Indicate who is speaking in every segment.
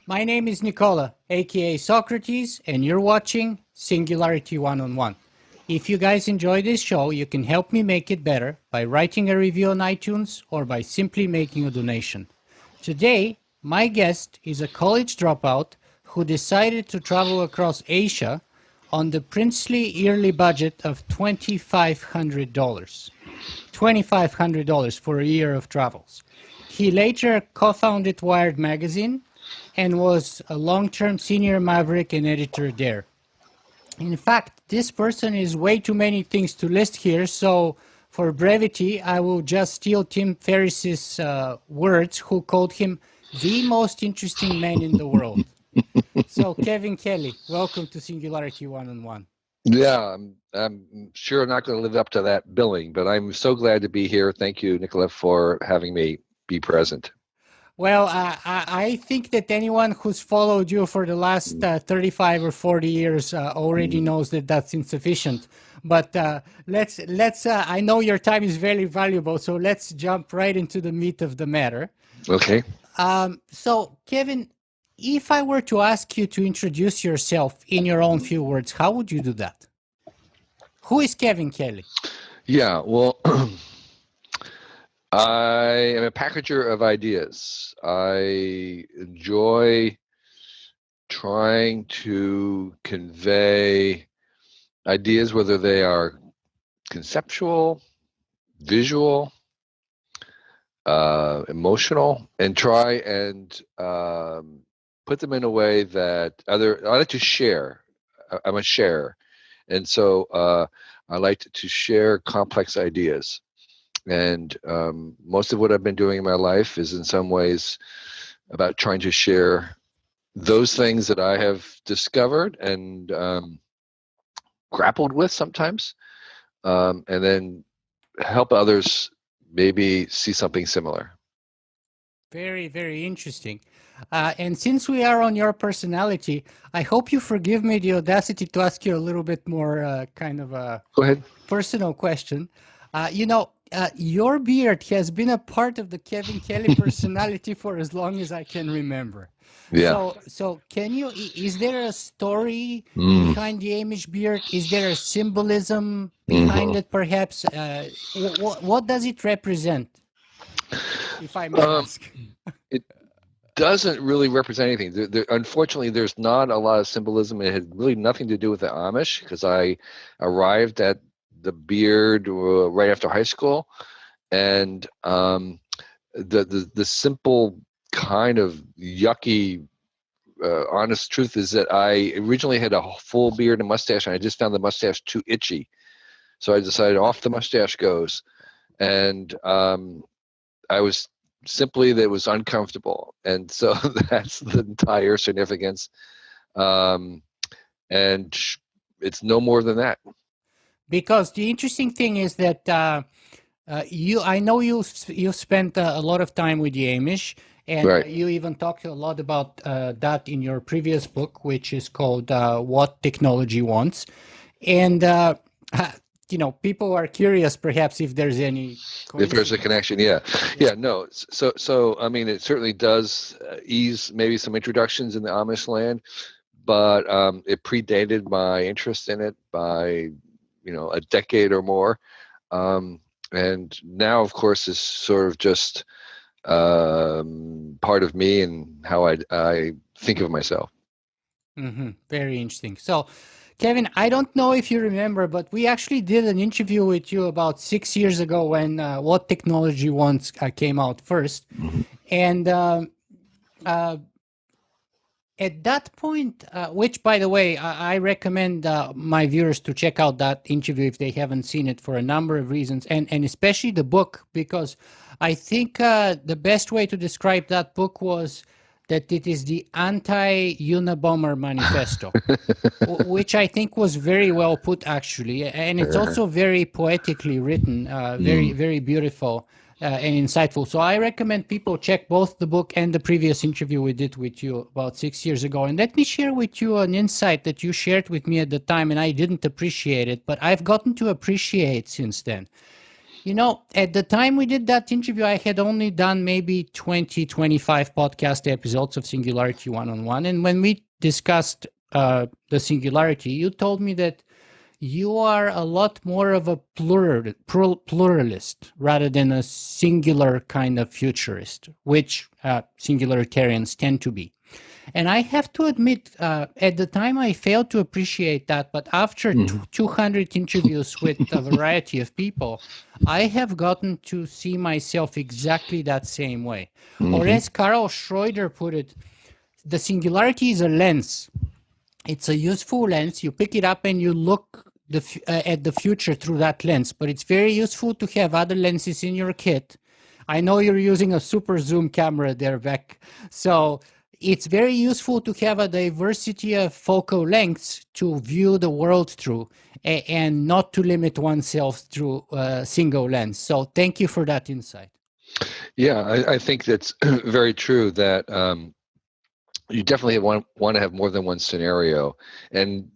Speaker 1: My name is Nicola, aka Socrates, and you're watching Singularity One-on-One. If you guys enjoy this show, you can help me make it better by writing a review on iTunes or by simply making a donation. Today, my guest is a college dropout who decided to travel across Asia on the princely yearly budget of $2,500. $2,500 for a year of travels. He later co-founded Wired Magazine and was a long-term senior maverick and editor there. In fact, this person is way too many things to list here, so for brevity, I will just steal Tim Ferriss's words, who called him the most interesting man in the world. So, Kevin Kelly, welcome to Singularity One-on-One.
Speaker 2: Yeah, I'm sure I'm not going to live up to that billing, but I'm so glad to be here. Thank you, Nicola, for having me be present.
Speaker 1: Well, I think that anyone who's followed you for the last 35 or 40 years already knows that that's insufficient. But let's. I know your time is very valuable, so let's jump right into the meat of the matter.
Speaker 2: Okay.
Speaker 1: So, Kevin, if I were to ask you to introduce yourself in your own few words, how would you do that? Who is Kevin Kelly?
Speaker 2: Yeah, well, I am a packager of ideas. I enjoy trying to convey ideas, whether they are conceptual, visual, emotional, and try and put them in a way that I like to share. I'm a sharer. And so I like to share complex ideas. And most of what I've been doing in my life is in some ways about trying to share those things that I have discovered and grappled with sometimes, and then help others maybe see something similar.
Speaker 1: Very, very interesting. And since we are on your personality, I hope you forgive me the audacity to ask you a little bit more kind of a
Speaker 2: Go ahead.
Speaker 1: Personal question. Your beard has been a part of the Kevin Kelly personality for as long as I can remember.
Speaker 2: Yeah.
Speaker 1: So can you, is there a story behind the Amish beard? Is there a symbolism behind it, perhaps? What does it represent, if I may ask?
Speaker 2: It doesn't really represent anything. Unfortunately, there's not a lot of symbolism. It had really nothing to do with the Amish, because I arrived at the beard right after high school, and the simple kind of yucky honest truth is that I originally had a full beard and mustache, and I just found the mustache too itchy, so I decided off the mustache goes. And I was simply, that was uncomfortable, and so that's the entire significance, and it's no more than that.
Speaker 1: Because the interesting thing is that I know you spent a lot of time with the Amish, and
Speaker 2: Right.
Speaker 1: You even talked a lot about that in your previous book, which is called What Technology Wants. And people are curious, perhaps, if there's any
Speaker 2: if there's a connection. Yeah. No. So I mean, it certainly does ease maybe some introductions in the Amish land, but it predated my interest in it by a decade or more, and now, of course, is sort of just part of me and how I think of myself.
Speaker 1: Very interesting. So, Kevin, I don't know if you remember, but we actually did an interview with you about 6 years ago when What Technology Wants came out first, and at that point, which, by the way, I recommend my viewers to check out that interview if they haven't seen it, for a number of reasons, and especially the book, because I think the best way to describe that book was that it is the anti-Unabomber manifesto, which I think was very well put, actually, and it's also very poetically written, very, very beautiful. And insightful. So I recommend people check both the book and the previous interview we did with you about 6 years ago. And let me share with you an insight that you shared with me at the time, and I didn't appreciate it, but I've gotten to appreciate since then. You know, at the time we did that interview, I had only done maybe 20, 25 podcast episodes of Singularity One-on-One. And when we discussed the Singularity, you told me that you are a lot more of a pluralist rather than a singular kind of futurist, which singularitarians tend to be. And I have to admit, at the time I failed to appreciate that, but after 200 interviews with a variety of people, I have gotten to see myself exactly that same way. Or as Carl Schroeder put it, the singularity is a lens. It's a useful lens. You pick it up and you look at the future through that lens, but it's very useful to have other lenses in your kit. I know you're using a super zoom camera there, Beck. So it's very useful to have a diversity of focal lengths to view the world through and not to limit oneself through a single lens. So thank you for that insight.
Speaker 2: Yeah, I think that's very true that you definitely want to have more than one scenario. And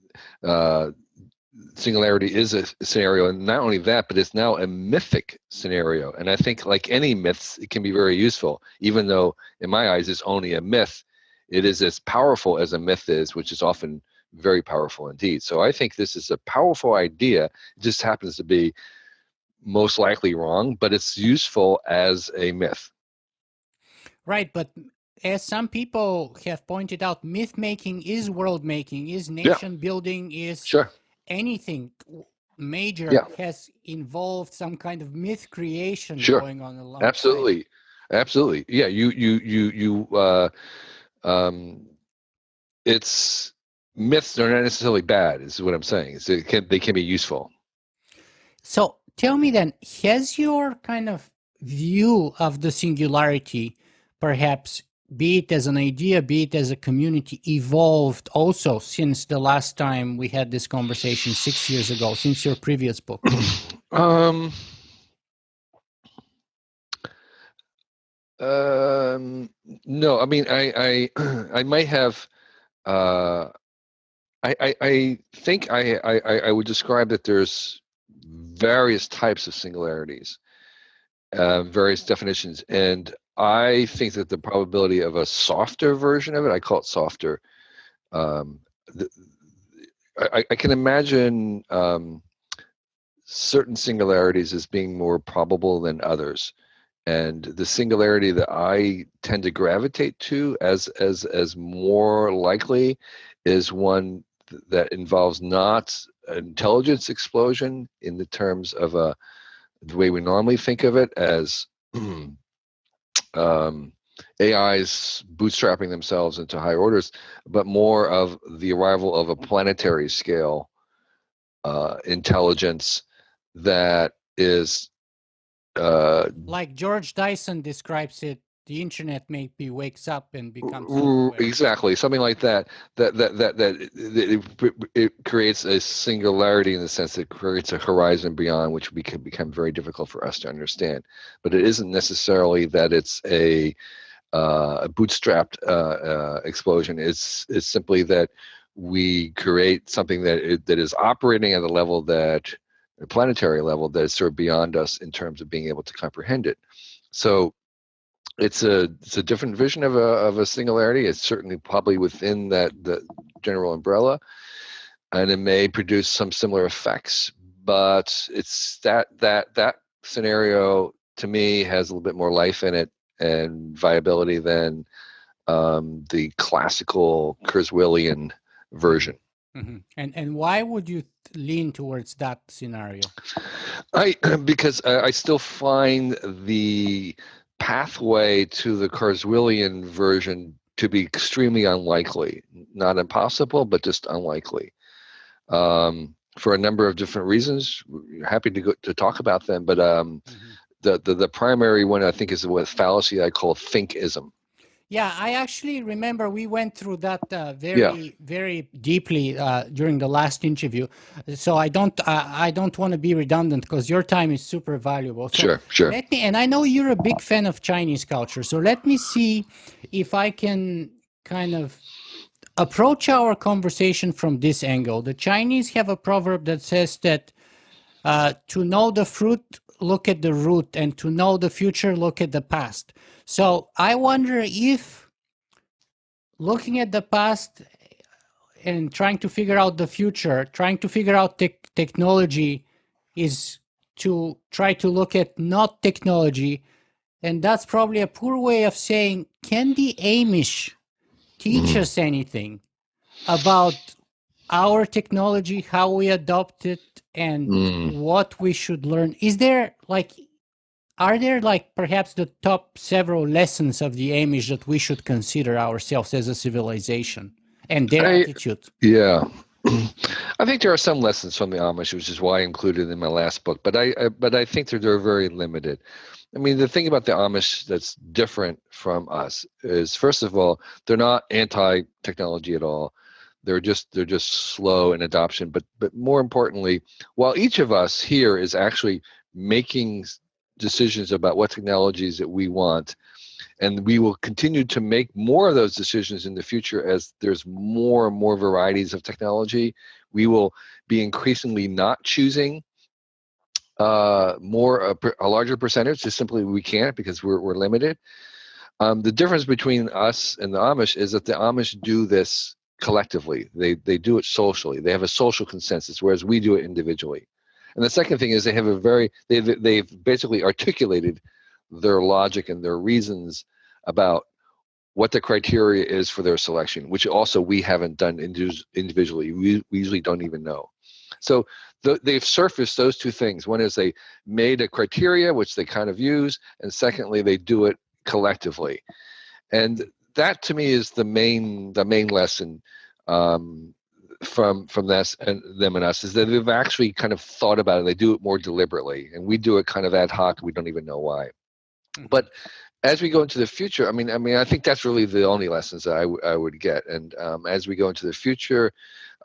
Speaker 2: singularity is a scenario, and not only that, but it's now a mythic scenario. And I think, like any myths, it can be very useful, even though in my eyes it's only a myth. It is as powerful as a myth is, which is often very powerful indeed. So I think this is a powerful idea. It just happens to be most likely wrong, but it's useful as a myth.
Speaker 1: Right, but as some people have pointed out, myth making is world making, is nation building, is anything major has involved some kind of myth creation going on alongside.
Speaker 2: Absolutely. Yeah, it's myths are not necessarily bad, is what I'm saying. They can be useful.
Speaker 1: So tell me then, has your kind of view of the singularity, perhaps be it as an idea, be it as a community, evolved also since the last time we had this conversation 6 years ago, since your previous book?
Speaker 2: No, I mean, I might have. I think I would describe that there's various types of singularities, various definitions, and I think that the probability of a softer version of it, I call it softer. I can imagine certain singularities as being more probable than others. And the singularity that I tend to gravitate to as more likely is one that involves not an intelligence explosion in the terms of the way we normally think of it as AIs bootstrapping themselves into higher orders, but more of the arrival of a planetary scale intelligence that is
Speaker 1: like George Dyson describes it, the internet maybe wakes up and becomes
Speaker 2: exactly something like that. It creates a singularity in the sense that it creates a horizon beyond which we can become very difficult for us to understand. But it isn't necessarily that it's a bootstrapped explosion. It's simply that we create something that is operating at a level that, a planetary level, that is sort of beyond us in terms of being able to comprehend it. So it's a different vision of a singularity. It's certainly probably within the general umbrella, and it may produce some similar effects. But it's that scenario to me has a little bit more life in it and viability than the classical Kurzweilian version.
Speaker 1: Mm-hmm. And why would you lean towards that scenario?
Speaker 2: Because I still find the pathway to the Kurzweilian version to be extremely unlikely. Not impossible, but just unlikely. For a number of different reasons. We're happy to talk about them, but the primary one I think is a fallacy I call thinkism.
Speaker 1: Yeah, I actually remember we went through that very deeply during the last interview. So I don't want to be redundant because your time is super valuable. So
Speaker 2: sure.
Speaker 1: And I know you're a big fan of Chinese culture. So let me see if I can kind of approach our conversation from this angle. The Chinese have a proverb that says that to know the fruit look at the root, and to know the future, look at the past. So I wonder if looking at the past and trying to figure out the future, trying to figure out technology is to try to look at not technology. And that's probably a poor way of saying, can the Amish teach us anything about our technology, how we adopt it, and what we should learn? Are there perhaps the top several lessons of the Amish that we should consider ourselves as a civilization and their attitude?
Speaker 2: Yeah. I think there are some lessons from the Amish, which is why I included it in my last book, but I think they're very limited. I mean, the thing about the Amish that's different from us is, first of all, they're not anti-technology at all. They're just slow in adoption. But more importantly, while each of us here is actually making decisions about what technologies that we want, and we will continue to make more of those decisions in the future as there's more and more varieties of technology, we will be increasingly not choosing a larger percentage. Just simply we can't, because we're limited. The difference between us and the Amish is that the Amish do this collectively. They do it socially. They have a social consensus, whereas we do it individually. And the second thing is they've basically articulated their logic and their reasons about what the criteria is for their selection, which also we haven't done individually. We usually don't even know. So they've surfaced those two things. One is they made a criteria, which they kind of use, and secondly, they do it collectively. And that, to me, is the main lesson from this and them and us, is that they've actually kind of thought about it. They do it more deliberately, and we do it kind of ad hoc. We don't even know why. But as we go into the future, I mean, I think that's really the only lessons that I would get. And as we go into the future,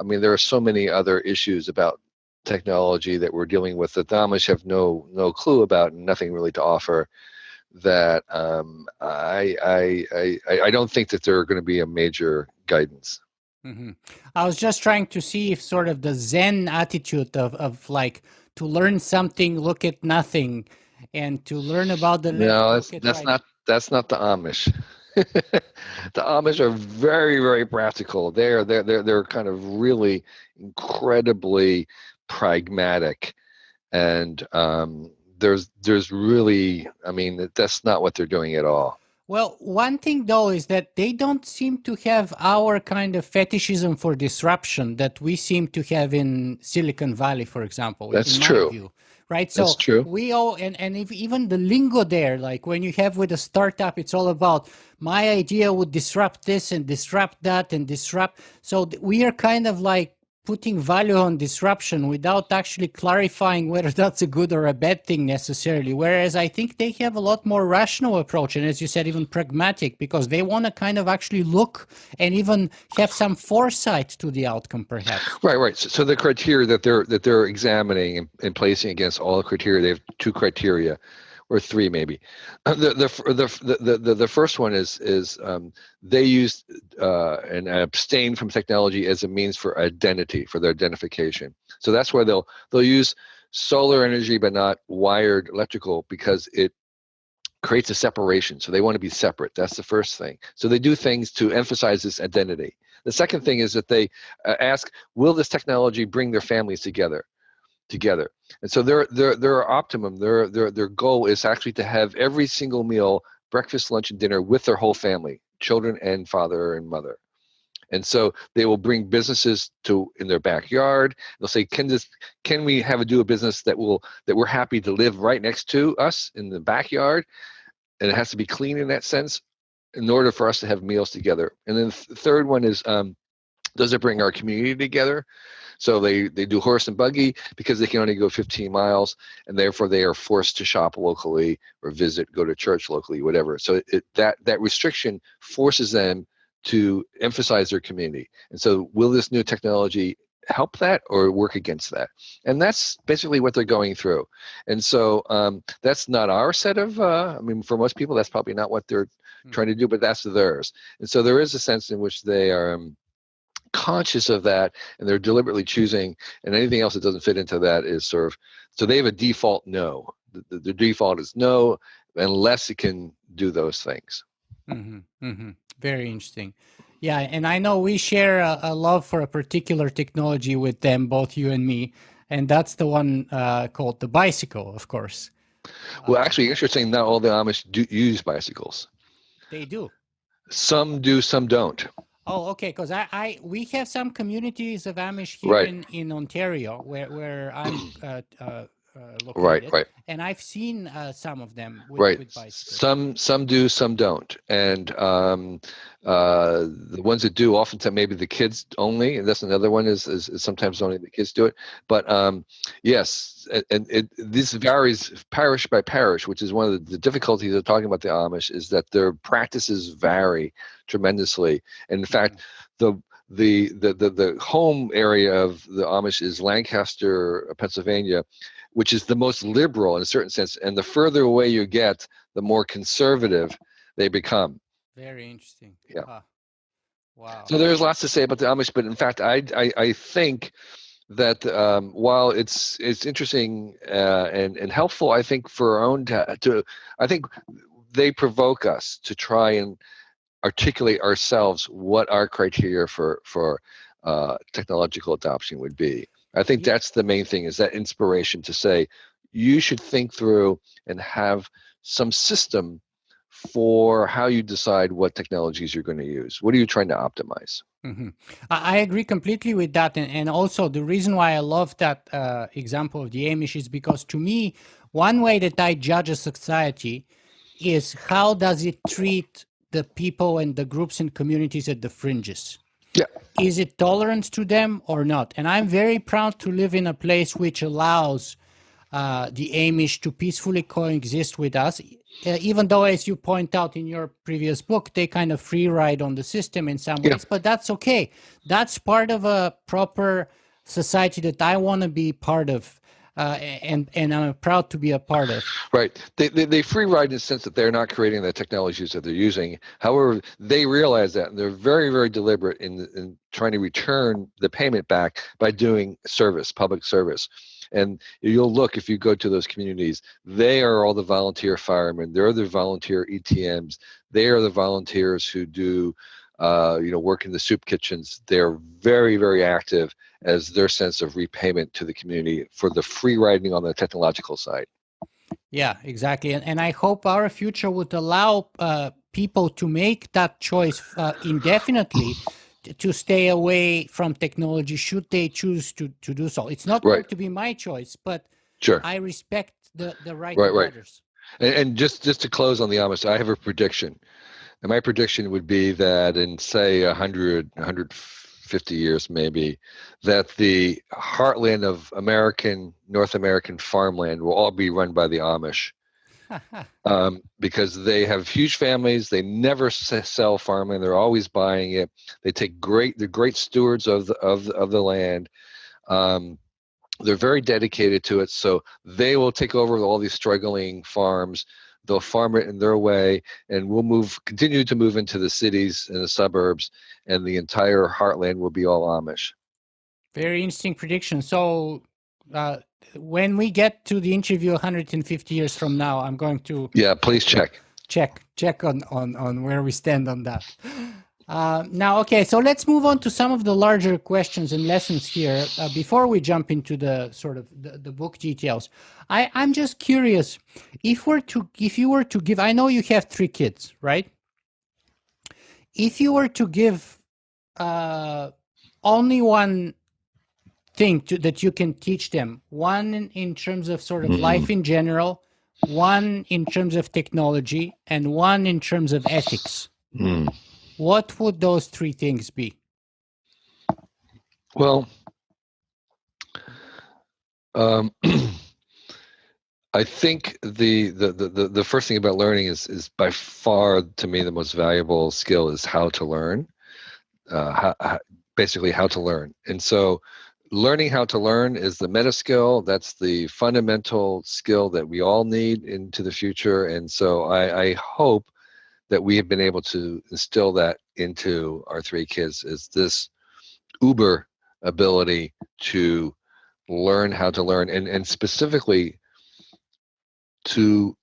Speaker 2: I mean, there are so many other issues about technology that we're dealing with that the Amish have no clue about and nothing really to offer. That I don't think that they're going to be a major guidance.
Speaker 1: Mm-hmm. I was just trying to see if sort of the Zen attitude of like, to learn something, look at nothing, and to learn about the left.
Speaker 2: No, that's not the Amish. The Amish are very, very practical. They're kind of really incredibly pragmatic, and there's really, I mean, that's not what they're doing at all.
Speaker 1: Well, one thing though is that they don't seem to have our kind of fetishism for disruption that we seem to have in Silicon Valley, for example.
Speaker 2: That's true.
Speaker 1: View, right? So
Speaker 2: that's true.
Speaker 1: We all, and if even the lingo there, like when you have with a startup, it's all about my idea would disrupt this and disrupt that and disrupt. So we are kind of like putting value on disruption without actually clarifying whether that's a good or a bad thing necessarily. Whereas I think they have a lot more rational approach, and as you said, even pragmatic, because they want to kind of actually look and even have some foresight to the outcome, perhaps.
Speaker 2: Right. So the criteria that they're examining and placing against all the criteria, they have two criteria, or three maybe. The first one is they use and abstain from technology as a means for identity, for their identification. So that's why they'll use solar energy but not wired electrical, because it creates a separation. So they want to be separate. That's the first thing. So they do things to emphasize this identity. The second thing is that they ask, will this technology bring their families together? And so their optimum, their goal is actually to have every single meal, breakfast, lunch, and dinner with their whole family, children and father and mother. And so they will bring businesses in their backyard. They'll say, can we do a business that we're happy to live right next to us in the backyard? And it has to be clean in that sense in order for us to have meals together. And then the third one is, does it bring our community together? So they do horse and buggy because they can only go 15 miles, and therefore they are forced to shop locally or go to church locally, whatever. So that restriction forces them to emphasize their community. And so will this new technology help that or work against that? And that's basically what they're going through. And so that's not our set of, for most people, that's probably not what they're trying to do, but that's theirs. And so there is a sense in which they are conscious of that, and they're deliberately choosing, and anything else that doesn't fit into that is sort of, so they have a default no. the default is no, unless it can do those things.
Speaker 1: Very interesting. Yeah, and I know we share a love for a particular technology with them, both you and me, and that's the one called the bicycle, of course.
Speaker 2: Well, actually, interesting. Not all the Amish do use bicycles.
Speaker 1: They do.
Speaker 2: Some do, some don't.
Speaker 1: Oh, okay. Because we have some communities of Amish here in Ontario, where I'm located,
Speaker 2: right.
Speaker 1: And I've seen some of them with bicycles.
Speaker 2: Some do, some don't, and the ones that do, oftentimes maybe the kids only, and that's another one is sometimes only the kids do it. But yes, and this varies parish by parish, which is one of the difficulties of talking about the Amish, is that their practices vary tremendously. And in fact, the home area of the Amish is Lancaster, Pennsylvania, which is the most liberal in a certain sense. And the further away you get, the more conservative they become.
Speaker 1: Very interesting.
Speaker 2: Yeah.
Speaker 1: Wow.
Speaker 2: So there's lots to say about the Amish, but in fact, I think that while it's interesting and helpful, I think for our own I think they provoke us to try and articulate ourselves what our criteria for technological adoption would be. I think that's the main thing, is that inspiration to say, you should think through and have some system for how you decide what technologies you're going to use. What are you trying to optimize?
Speaker 1: I agree completely with that. And also the reason why I love that example of the Amish is because, to me, one way that I judge a society is how does it treat the people and the groups and communities at the fringes.
Speaker 2: Yeah.
Speaker 1: Is it tolerant to them or not? And I'm very proud to live in a place which allows the Amish to peacefully coexist with us, even though, as you point out in your previous book, they kind of free ride on the system in some ways, but that's okay. That's part of a proper society that I want to be part of. And I'm proud to be a part of.
Speaker 2: Right. They free ride in the sense that they're not creating the technologies that they're using. However, they realize that, and they're very, very deliberate in trying to return the payment back by doing service, public service. And you'll look, if you go to those communities, they are all the volunteer firemen. They're the volunteer ETMs. They are the volunteers who do, work in the soup kitchens. They're very, very active as their sense of repayment to the community for the free riding on the technological side.
Speaker 1: Yeah, exactly. And I hope our future would allow people to make that choice indefinitely to stay away from technology should they choose to do so. It's not going to be my choice, but I respect the right of others.
Speaker 2: And just to close on the Amish, I have a prediction. And my prediction would be that in, say, 150 years maybe, that the heartland of North American farmland will all be run by the Amish. Because they have huge families, they never sell farmland, they're always buying it. They're great stewards of the land. They're very dedicated to it, so they will take over all these struggling farms. They'll farm it in their way, and we'll continue to move into the cities and the suburbs, and the entire heartland will be all Amish.
Speaker 1: Very interesting prediction. So when we get to the interview 150 years from now, I'm going to
Speaker 2: please check
Speaker 1: on where we stand on that. Now, okay, so let's move on to some of the larger questions and lessons here before we jump into the sort of the book details. I'm just curious, if you were to give, I know you have 3 kids, right? If you were to give only one thing that you can teach them, one in terms of sort of life in general, one in terms of technology, and one in terms of ethics, what would those 3 things be?
Speaker 2: Well, I think the first thing about learning is by far, to me, the most valuable skill is how to learn. Basically how to learn. And so learning how to learn is the meta skill. That's the fundamental skill that we all need into the future. And so I hope that we have been able to instill that into our 3 kids, is this uber ability to learn how to learn. And specifically, to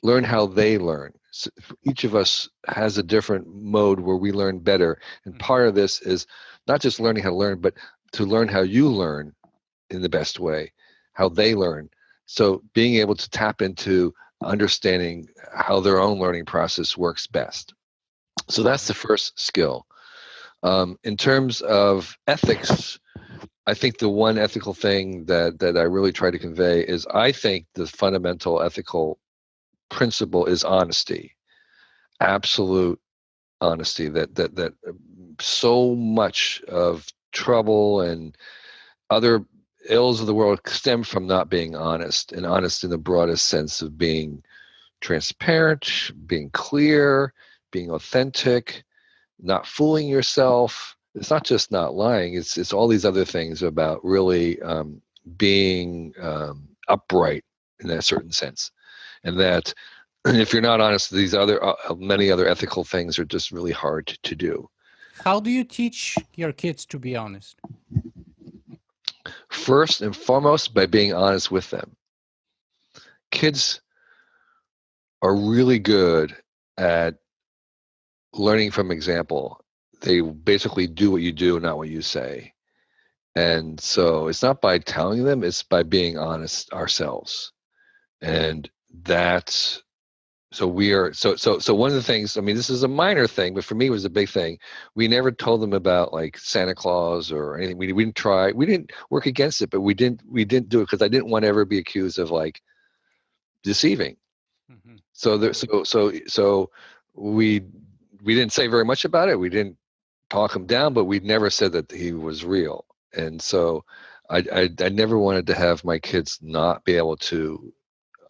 Speaker 2: learn how they learn. So each of us has a different mode where we learn better. And part of this is not just learning how to learn, but to learn how you learn in the best way, how they learn. So being able to tap into understanding how their own learning process works best. So that's the first skill. In terms of ethics, I think the one ethical thing that I really try to convey is I think the fundamental ethical principle is honesty, absolute honesty. That so much of trouble and other ills of the world stem from not being honest, and honest in the broadest sense of being transparent, being clear, being authentic, not fooling yourself. It's not just not lying. It's all these other things about really being upright in a certain sense, and that if you're not honest, these other many other ethical things are just really hard to do.
Speaker 1: How do you teach your kids to be honest?
Speaker 2: First and foremost, by being honest with them. Kids are really good at learning from example. They basically do what you do, not what you say. And so it's not by telling them, it's by being honest ourselves. And that's, so we are, so one of the things, I mean, this is a minor thing, but for me it was a big thing. We never told them about like Santa Claus or anything. We didn't try, we didn't work against it, but we didn't do it because I didn't want to ever be accused of like deceiving. Mm-hmm. So we didn't say very much about it. We didn't talk him down, but we never said that he was real. And so I never wanted to have my kids not be able to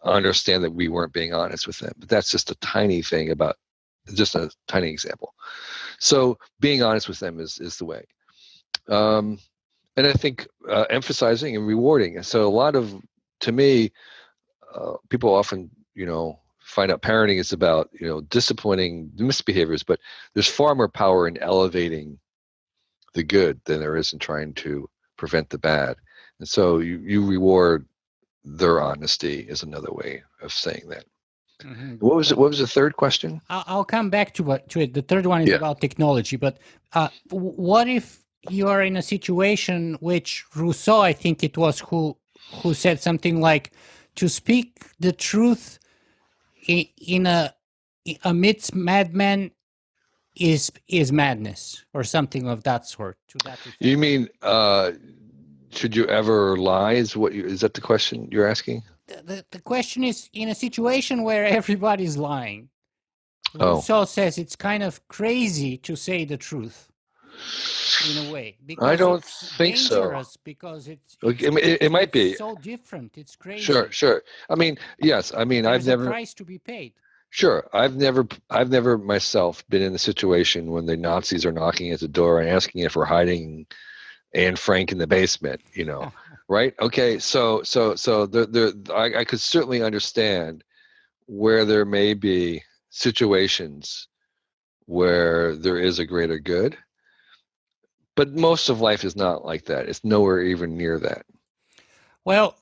Speaker 2: understand that we weren't being honest with them. But that's just a tiny thing about, just a tiny example. So being honest with them is the way. And I think emphasizing and rewarding. So a lot of, to me, people often, find out parenting is about, disciplining misbehaviors, but there's far more power in elevating the good than there is in trying to prevent the bad. And so you reward their honesty is another way of saying that. Mm-hmm. What was the third question?
Speaker 1: I'll come back to it. The third one is about technology, but what if you are in a situation which Rousseau, I think it was, who said something like, to speak the truth amidst madmen is madness, or something of that sort. To that effect.
Speaker 2: You mean should you ever lie? Is that the question you're asking?
Speaker 1: The question is, in a situation where everybody's lying, Rousseau says it's kind of crazy to say the truth. In a way, because
Speaker 2: I don't think so.
Speaker 1: Because
Speaker 2: it might be
Speaker 1: so different. It's crazy.
Speaker 2: Sure. I mean, yes. I mean,
Speaker 1: There's a price to be paid.
Speaker 2: Sure. I've never myself been in the situation when the Nazis are knocking at the door and asking if we're hiding Anne Frank in the basement. Right? Okay. So I could certainly understand where there may be situations where there is a greater good. But most of life is not like that. It's nowhere even near that.
Speaker 1: Well,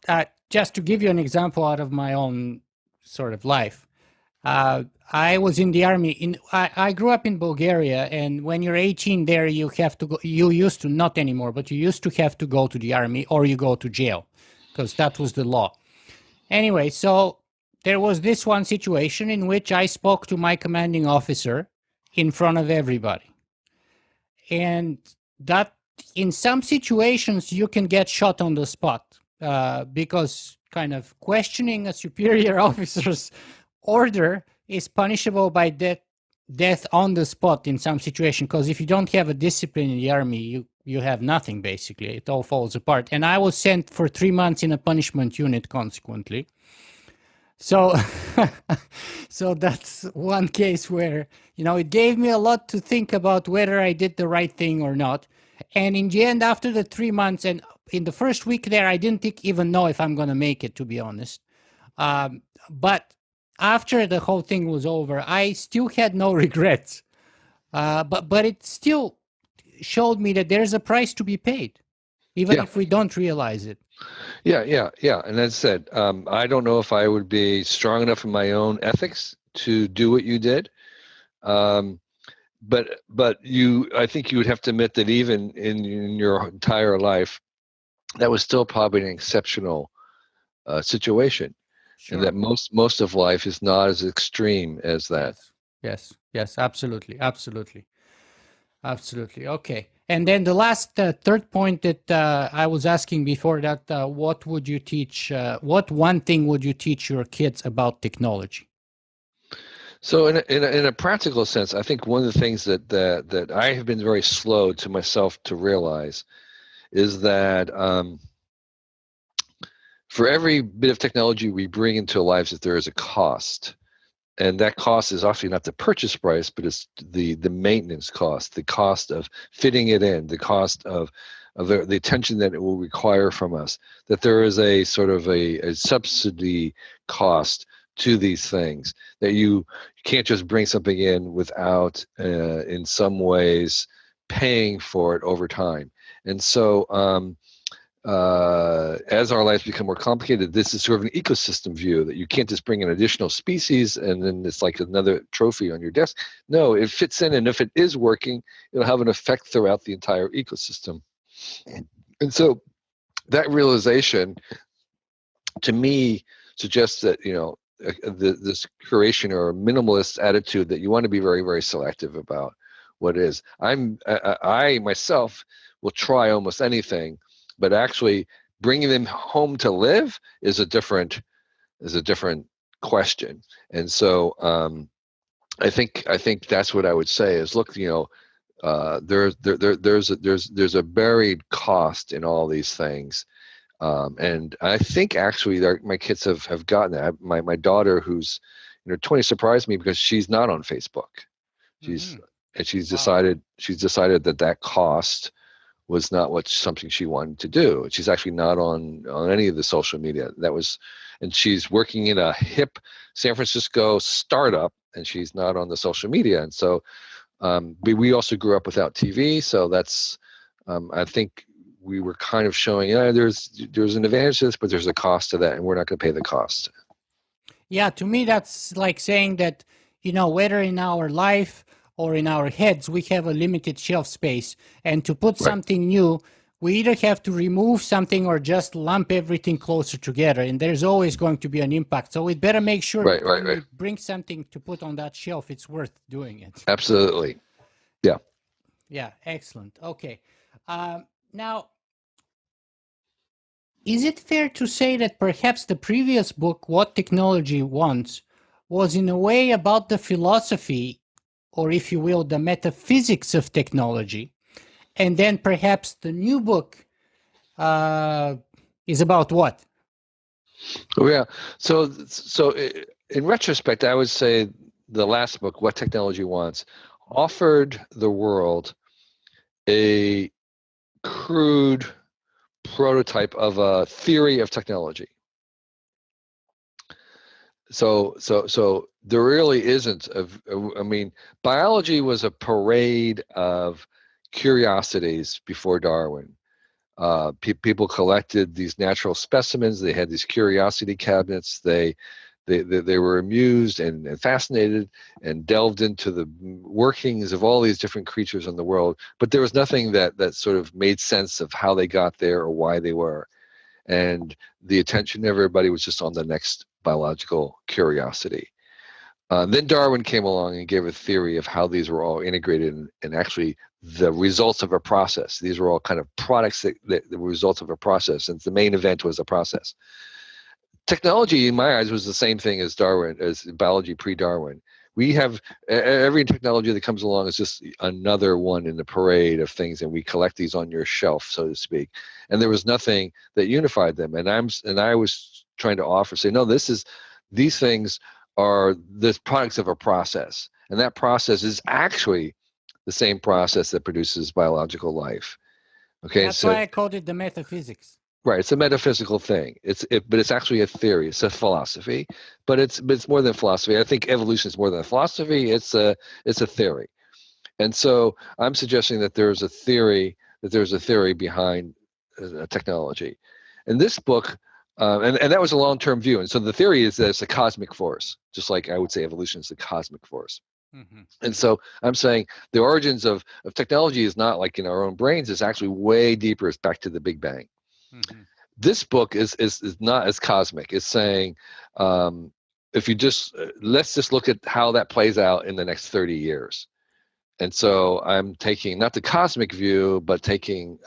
Speaker 1: just to give you an example out of my own sort of life, I was in the army. I grew up in Bulgaria, and when you're 18 there, you have to go. You used to, not anymore, but you used to have to go to the army or you go to jail, because that was the law. Anyway, so there was this one situation in which I spoke to my commanding officer in front of everybody, and that in some situations you can get shot on the spot because kind of questioning a superior officer's order is punishable by death on the spot in some situation, because if you don't have a discipline in the army, you have nothing, basically. It all falls apart. And I was sent for 3 months in a punishment unit consequently. So so that's one case where, it gave me a lot to think about whether I did the right thing or not. And in the end, after the 3 months, and in the first week there, I didn't even know if I'm going to make it, to be honest. But after the whole thing was over, I still had no regrets. But it still showed me that there's a price to be paid, even if we don't realize it.
Speaker 2: Yeah. And as I said, I don't know if I would be strong enough in my own ethics to do what you did. Um, but I think you would have to admit that even in your entire life, that was still probably an exceptional situation, and
Speaker 1: Sure.
Speaker 2: that most of life is not as extreme as that.
Speaker 1: Yes. Yes. Absolutely. Absolutely. Okay. And then the last third point that I was asking before that, what would you teach? What one thing would you teach your kids about technology?
Speaker 2: So, in a practical sense, I think one of the things that I have been very slow to myself to realize is that for every bit of technology we bring into our lives, that there is a cost, and that cost is often not the purchase price, but it's the maintenance cost, the cost of fitting it in, the cost of the attention that it will require from us. That there is a sort of a subsidy cost to these things, that you can't just bring something in without, in some ways, paying for it over time. And so, as our lives become more complicated, this is sort of an ecosystem view, that you can't just bring in additional species and then it's like another trophy on your desk. No, it fits in, and if it is working, it'll have an effect throughout the entire ecosystem. And so that realization, to me, suggests that, this curation or minimalist attitude, that you want to be very, very selective about what is. I myself will try almost anything, but actually bringing them home to live is a different question. And so, I think that's what I would say is, look, there's a buried cost in all these things. And I think actually my kids have gotten that. My daughter, who's 20, surprised me because she's not on Facebook. She's
Speaker 1: Hmm.
Speaker 2: and she's
Speaker 1: Wow.
Speaker 2: decided that cost was not something she wanted to do. She's actually not on any of the social media. And she's working in a hip San Francisco startup, and she's not on the social media. And so, we also grew up without TV, so that's, I think we were kind of showing, there's an advantage to this, but there's a cost to that, and we're not going to pay the cost.
Speaker 1: Yeah, to me, that's like saying that, whether in our life or in our heads, we have a limited shelf space. And to put
Speaker 2: Right,
Speaker 1: something new, we either have to remove something or just lump everything closer together. And there's always going to be an impact. So we'd better make sure
Speaker 2: right,
Speaker 1: that
Speaker 2: right,
Speaker 1: when
Speaker 2: right.
Speaker 1: we bring something to put on that shelf, it's worth doing it.
Speaker 2: Absolutely. Yeah.
Speaker 1: Yeah, excellent. Okay. Now, is it fair to say that perhaps the previous book, What Technology Wants, was in a way about the philosophy, or if you will, the metaphysics of technology? And then perhaps the new book uh, is about what?
Speaker 2: Oh, yeah. So in retrospect, I would say the last book, What Technology Wants, offered the world a crude prototype of a theory of technology. So there really isn't I mean, biology was a parade of curiosities before Darwin. People collected these natural specimens. They had these curiosity cabinets. They were amused and fascinated and delved into the workings of all these different creatures in the world. But there was nothing that sort of made sense of how they got there or why they were. And the attention of everybody was just on the next biological curiosity. Then Darwin came along and gave a theory of how these were all integrated, and actually the results of a process. These were all kind of products that the results of a process, and the main event was a process. Technology, in my eyes, was the same thing as Darwin, as biology pre-Darwin. We have every technology that comes along is just another one in the parade of things, and we collect these on your shelf, so to speak. And there was nothing that unified them. And I was trying to say, no, these things are the products of a process, and that process is actually the same process that produces biological life. Okay,
Speaker 1: That's
Speaker 2: so
Speaker 1: why I called it the metaphysics.
Speaker 2: right, it's a metaphysical thing. But it's actually a theory. It's a philosophy, but it's more than philosophy. I think evolution is more than a philosophy. It's a theory, and so I'm suggesting that there's a theory behind technology, And this book, and that was a long-term view. And so the theory is that it's a cosmic force, just like I would say evolution is a cosmic force. Mm-hmm. And so I'm saying the origins of technology is not like in our own brains. It's actually way deeper. It's back to the Big Bang. Mm-hmm. This book is not as cosmic. It's saying, if you just let's just look at how that plays out in the next 30 years. And so I'm taking not the cosmic view, but taking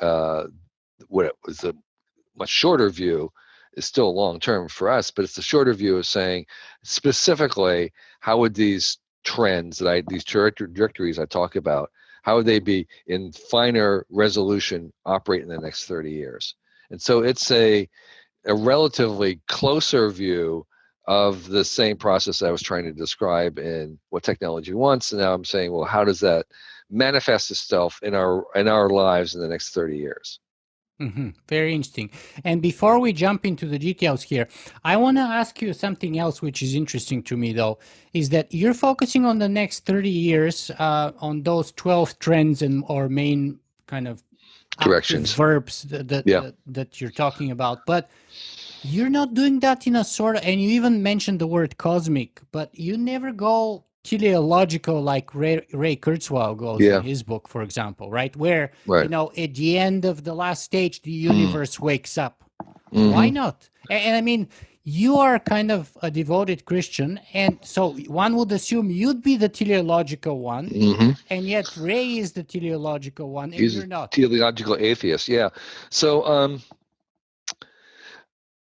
Speaker 2: what it was a much shorter view. Is still long term for us, but it's the shorter view of saying specifically how would these trends these trajectories I talk about, how would they be in finer resolution operate in the next 30 years? And so it's a relatively closer view of the same process I was trying to describe in What Technology Wants. And now I'm saying, well, how does that manifest itself in our lives in the next 30 years?
Speaker 1: Mm-hmm. Very interesting. And before we jump into the details here, I want to ask you something else, which is interesting to me, though, is that you're focusing on the next 30 years on those 12 trends or main kind of
Speaker 2: directions,
Speaker 1: verbs that you're talking about. But you're not doing that in a sort of, and you even mentioned the word cosmic, but you never go teleological like Ray Kurzweil goes in his book, for example, right? Where, you know, at the end of the last stage, the universe wakes up. Mm-hmm. Why not? And I mean, you are kind of a devoted Christian, and so one would assume you'd be the teleological one, mm-hmm. and yet Ray is the teleological one, and
Speaker 2: he's
Speaker 1: you're not.
Speaker 2: Teleological atheist, yeah. So,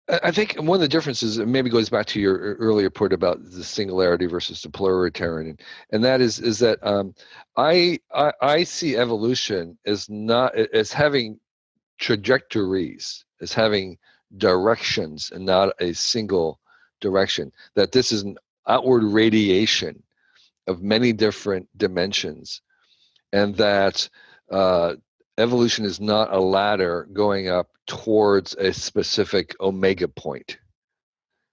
Speaker 2: I think one of the differences, it maybe goes back to your earlier point about the singularity versus the pluralitarian, and that is that I see evolution as not as having trajectories, as having directions, and not a single direction. That this is an outward radiation of many different dimensions, and that evolution is not a ladder going up towards a specific omega point,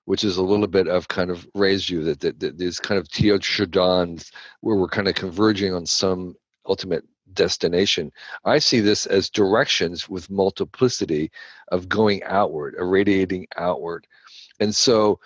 Speaker 2: which is a little bit of kind of Ray's view that these kind of teochodons where we're kind of converging on some ultimate destination. I see this as directions with multiplicity of going outward, irradiating outward. And so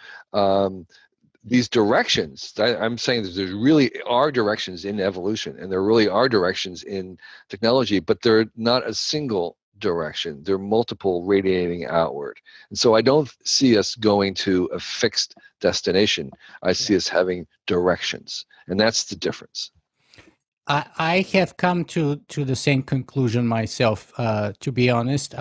Speaker 2: these directions, I'm saying that there really are directions in evolution, and there really are directions in technology, but they're not a single direction. They're multiple radiating outward. And so I don't see us going to a fixed destination. I see us having directions, and that's the difference.
Speaker 1: I have come to the same conclusion myself, to be honest.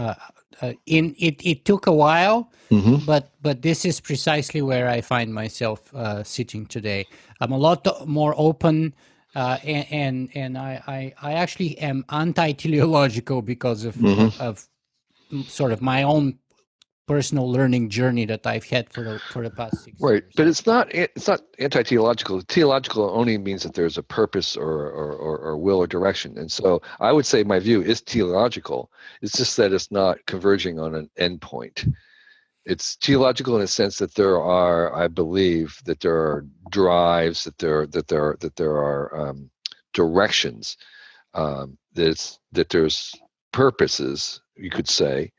Speaker 1: It took a while, mm-hmm. but this is precisely where I find myself sitting today. I'm a lot more open, and I actually am anti-teleological because of mm-hmm. of sort of my own personal learning journey that I've had for the past 6 years.
Speaker 2: Right, but it's not anti-teleological. Teleological only means that there's a purpose or will or direction. And so I would say my view is teleological. It's just that it's not converging on an endpoint. It's teleological in a sense that there are, I believe, that there are drives, that there are directions, that there's purposes, you could say.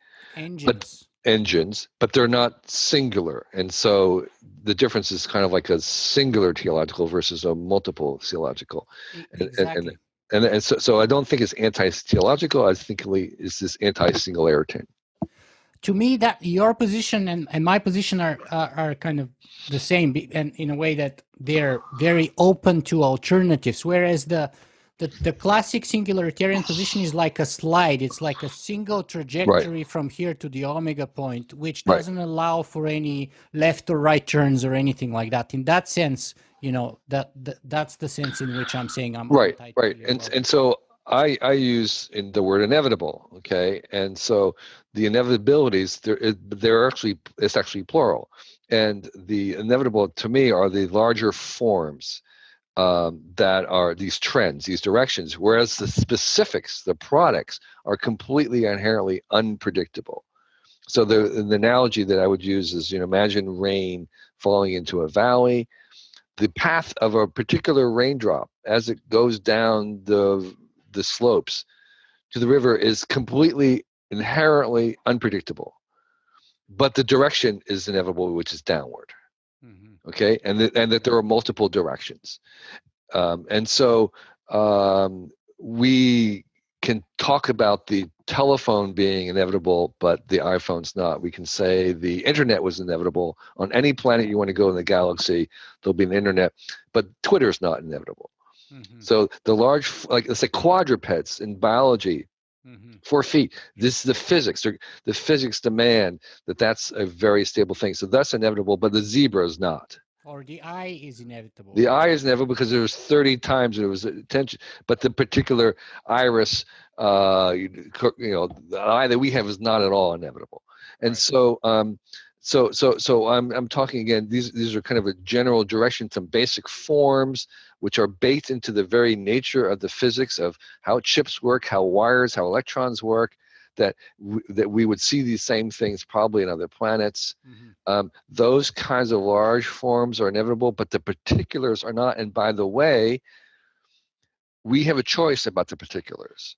Speaker 2: Engines, but they're not singular. And so the difference is kind of like a singular teleological versus a multiple teleological.
Speaker 1: Exactly.
Speaker 2: And so I don't think it's anti-teleological. I think it's this anti-singularity.
Speaker 1: To me, that your position and my position are kind of the same, and in a way that they're very open to alternatives, whereas the classic singularitarian position is like a slide. It's like a single trajectory from here to the omega point, which doesn't allow for any left or right turns or anything like that. In that sense, you know, that's the sense in which I'm saying I'm
Speaker 2: right. And so I use in the word inevitable. Okay, and so the inevitabilities it's actually plural, and the inevitable to me are the larger forms. That are these trends, these directions, whereas the specifics, the products, are completely inherently unpredictable. So the analogy that I would use is, you know, imagine rain falling into a valley. The path of a particular raindrop as it goes down the slopes to the river is completely inherently unpredictable. but the direction is inevitable, which is downward.
Speaker 1: Mm-hmm.
Speaker 2: Okay, and that there are multiple directions, and so we can talk about the telephone being inevitable, but the iPhone's not. We can say the internet was inevitable. On any planet you want to go in the galaxy, there'll be an internet, but Twitter's not inevitable.
Speaker 1: Mm-hmm.
Speaker 2: So the large, like let's say quadrupeds in biology, 4 feet. This is the physics. The physics demand that that's a very stable thing. So that's inevitable, but the zebra is not.
Speaker 1: Or the eye is inevitable.
Speaker 2: The eye is inevitable because there was 30 times it was attention, but the particular iris, the eye that we have is not at all inevitable. And
Speaker 1: right.
Speaker 2: so I'm talking again. These are kind of a general direction, some basic forms which are baked into the very nature of the physics of how chips work, how wires, how electrons work. That we would see these same things probably in other planets.
Speaker 1: Mm-hmm.
Speaker 2: Those kinds of large forms are inevitable, but the particulars are not. And by the way, we have a choice about the particulars.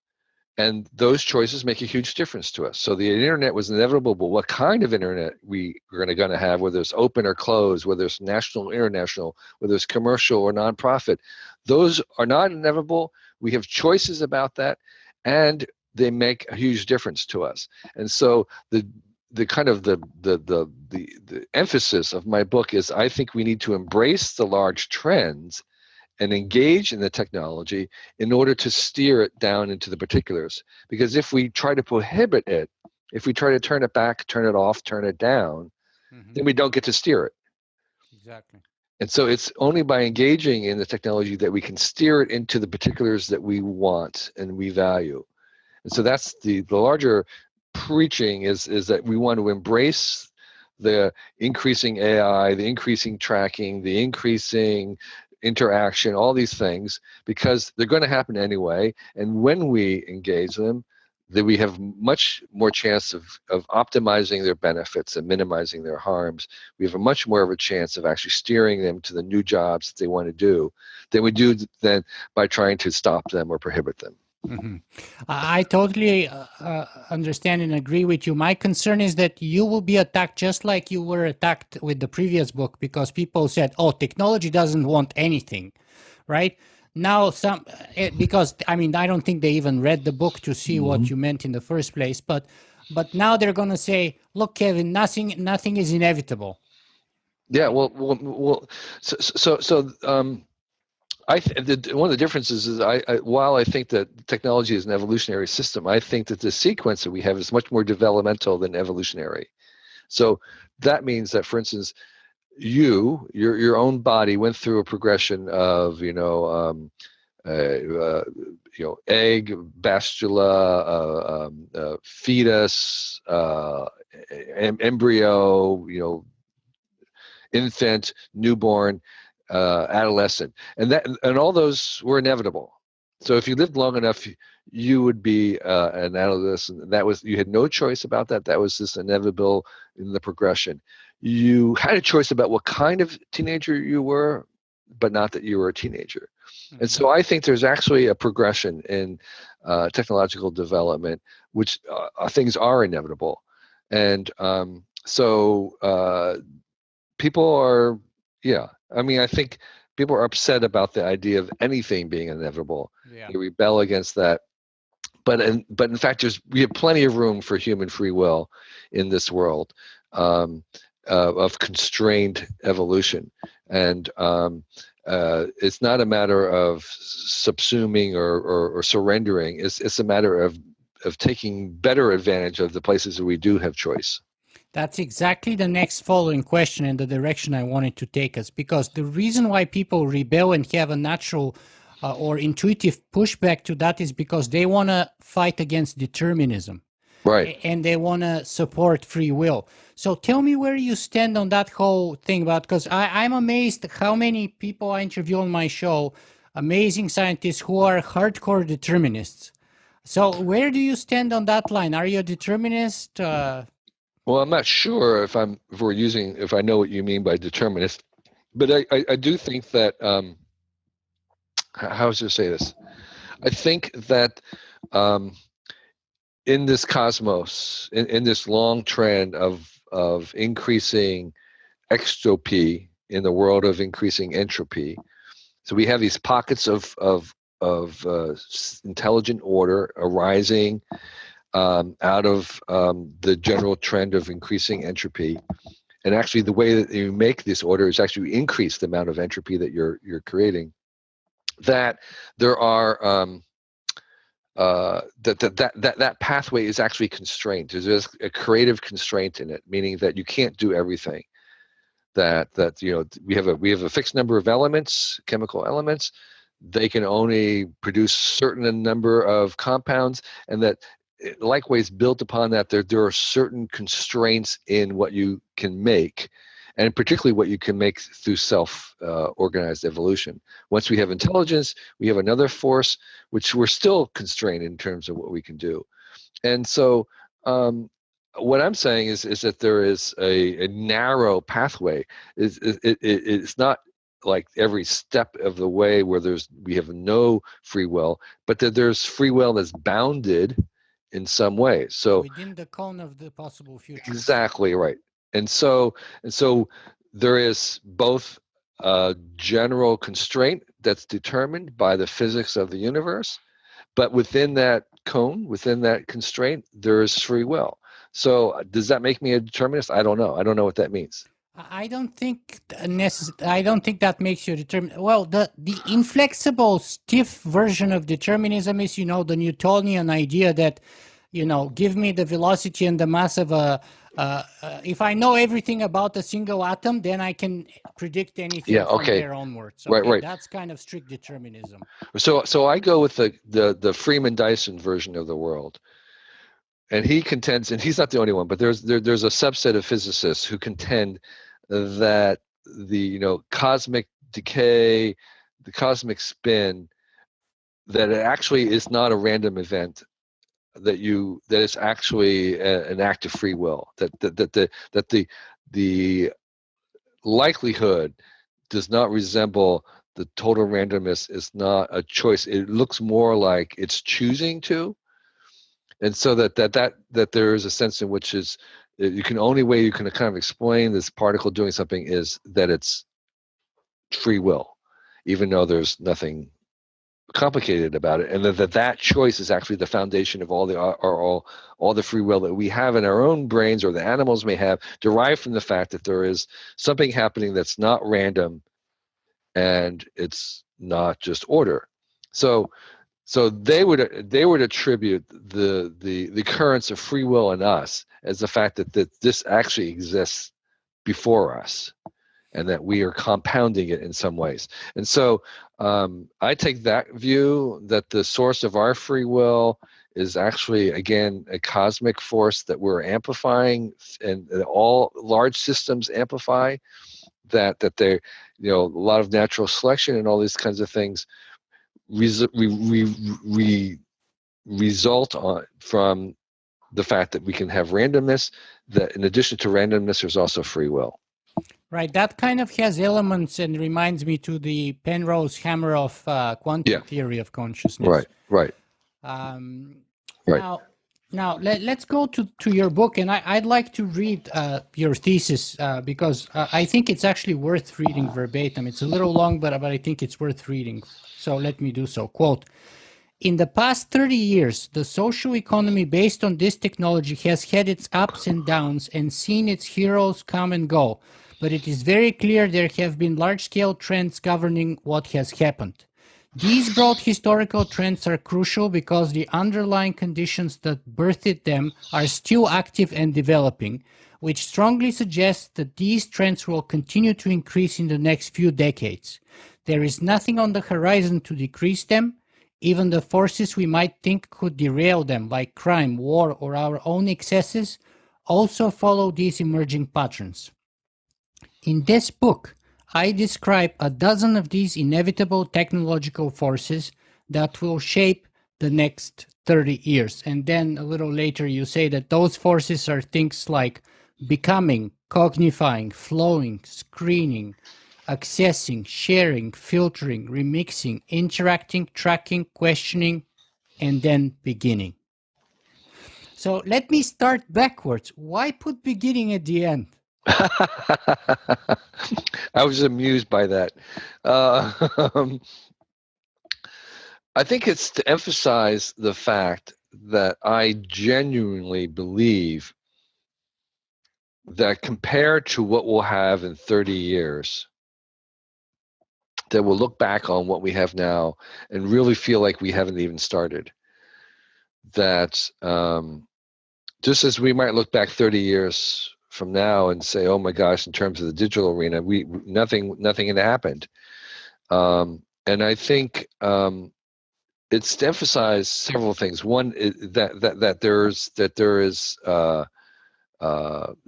Speaker 2: And those choices make a huge difference to us. So the internet was inevitable, but what kind of internet we're going to have, whether it's open or closed, whether it's national or international, whether it's commercial or nonprofit, those are not inevitable. We have choices about that, and they make a huge difference to us. And so the kind of the emphasis of my book is I think we need to embrace the large trends and engage in the technology in order to steer it down into the particulars. Because if we try to prohibit it, if we try to turn it back, turn it off, turn it down, then we don't get to steer it.
Speaker 1: Exactly.
Speaker 2: And so it's only by engaging in the technology that we can steer it into the particulars that we want and we value. And so that's the larger preaching is that we want to embrace the increasing AI, the increasing tracking, the increasing interaction, all these things, because they're going to happen anyway. And when we engage them, then we have much more chance of optimizing their benefits and minimizing their harms. We have a much more of a chance of actually steering them to the new jobs that they want to do than we do then by trying to stop them or prohibit them.
Speaker 1: Mm-hmm. I totally understand and agree with you. My concern is that you will be attacked just like you were attacked with the previous book, because people said, oh, technology doesn't want anything, right? Now, because I mean, I don't think they even read the book to see what you meant in the first place, but now they're going to say, look, Kevin, nothing is inevitable.
Speaker 2: Yeah, right? well, one of the differences is while I think that technology is an evolutionary system, I think that the sequence that we have is much more developmental than evolutionary. So that means that, for instance, your own body went through a progression of egg, bastula, fetus, embryo, infant, newborn, adolescent, and all those were inevitable. So if you lived long enough, you would be an adolescent. You had no choice about that. That was just inevitable in the progression. You had a choice about what kind of teenager you were, but not that you were a teenager. Mm-hmm. And so I think there's actually a progression in technological development, which things are inevitable. And so people are, I mean, I think people are upset about the idea of anything being inevitable. Yeah. They rebel against that. But in fact, we have plenty of room for human free will in this world of constrained evolution. And it's not a matter of subsuming or surrendering. It's a matter of taking better advantage of the places where we do have choice.
Speaker 1: That's exactly the next following question and the direction I wanted to take us, because the reason why people rebel and have a natural or intuitive pushback to that is because they want to fight against determinism.
Speaker 2: Right.
Speaker 1: And they want to support free will. So tell me where you stand on that whole thing about, because I'm amazed how many people I interview on my show, amazing scientists who are hardcore determinists. So where do you stand on that line? Are you a determinist?
Speaker 2: Well, I'm not sure if I know what you mean by determinist, but I do think that, how should I say this? I think that in this cosmos, in this long trend of of increasing extropy in the world of increasing entropy. So we have these pockets of intelligent order arising out of the general trend of increasing entropy. And actually, the way that you make this order is actually increase the amount of entropy that you're creating. That there are that pathway is actually constrained. There's a creative constraint in it, meaning that you can't do everything. That we have a fixed number of elements, chemical elements. They can only produce certain number of compounds, and that likewise built upon that there are certain constraints in what you can make, and particularly what you can make through self-organized evolution. Once we have intelligence, we have another force which we're still constrained in terms of what we can do. And so what I'm saying is that there is a narrow pathway. It's not like every step of the way where we have no free will, but that there's free will that's bounded in some way. So
Speaker 1: within the cone of the possible future.
Speaker 2: Exactly right. And so there is both a general constraint that's determined by the physics of the universe, but within that cone, within that constraint, there is free will. So does that make me a determinist? I don't know. I don't know what that means.
Speaker 1: I don't think that makes you determined. Well, the inflexible, stiff version of determinism is, the Newtonian idea that, give me the velocity and the mass of if I know everything about a single atom, then I can predict anything from there onwards. Okay,
Speaker 2: right.
Speaker 1: That's kind of strict determinism.
Speaker 2: So I go with the Freeman Dyson version of the world. And he contends, and he's not the only one, but there's a subset of physicists who contend that the cosmic decay, the cosmic spin, that it actually is not a random event, that it's actually an act of free will, that the likelihood does not resemble the total randomness, is not a choice. It looks more like it's choosing to. And so that there is a sense in which only way you can kind of explain this particle doing something is that it's free will, even though there's nothing complicated about it, and that choice is actually the foundation of all the free will that we have in our own brains, or the animals may have, derived from the fact that there is something happening that's not random, and it's not just order. So they would attribute the occurrence of free will in us as the fact that this actually exists before us, and that we are compounding it in some ways. And so I take that view, that the source of our free will is actually, again, a cosmic force that we're amplifying, and all large systems amplify, that they, a lot of natural selection and all these kinds of things result from the fact that we can have randomness, that in addition to randomness, there's also free will.
Speaker 1: Right, that kind of has elements and reminds me to the Penrose-Hameroff quantum theory of consciousness.
Speaker 2: Right.
Speaker 1: Now let's go to your book, and I'd like to read your thesis because I think it's actually worth reading verbatim. It's a little long, but I think it's worth reading. So let me do so. Quote, "In the past 30 years, the social economy based on this technology has had its ups and downs and seen its heroes come and go. But it is very clear there have been large-scale trends governing what has happened. These broad historical trends are crucial because the underlying conditions that birthed them are still active and developing, which strongly suggests that these trends will continue to increase in the next few decades. There is nothing on the horizon to decrease them. Even the forces we might think could derail them, like crime, war, or our own excesses, also follow these emerging patterns. In this book, I describe a dozen of these inevitable technological forces that will shape the next 30 years. And then a little later, you say that those forces are things like becoming, cognifying, flowing, screening, accessing, sharing, filtering, remixing, interacting, tracking, questioning, and then beginning. So let me start backwards. Why put beginning at the end?
Speaker 2: I was amused by that. I think it's to emphasize the fact that I genuinely believe that compared to what we'll have in 30 years, that we'll look back on what we have now and really feel like we haven't even started. That just as we might look back 30 years from now and say, "Oh my gosh!" In terms of the digital arena, nothing had happened. And I think it's to emphasize several things. One is that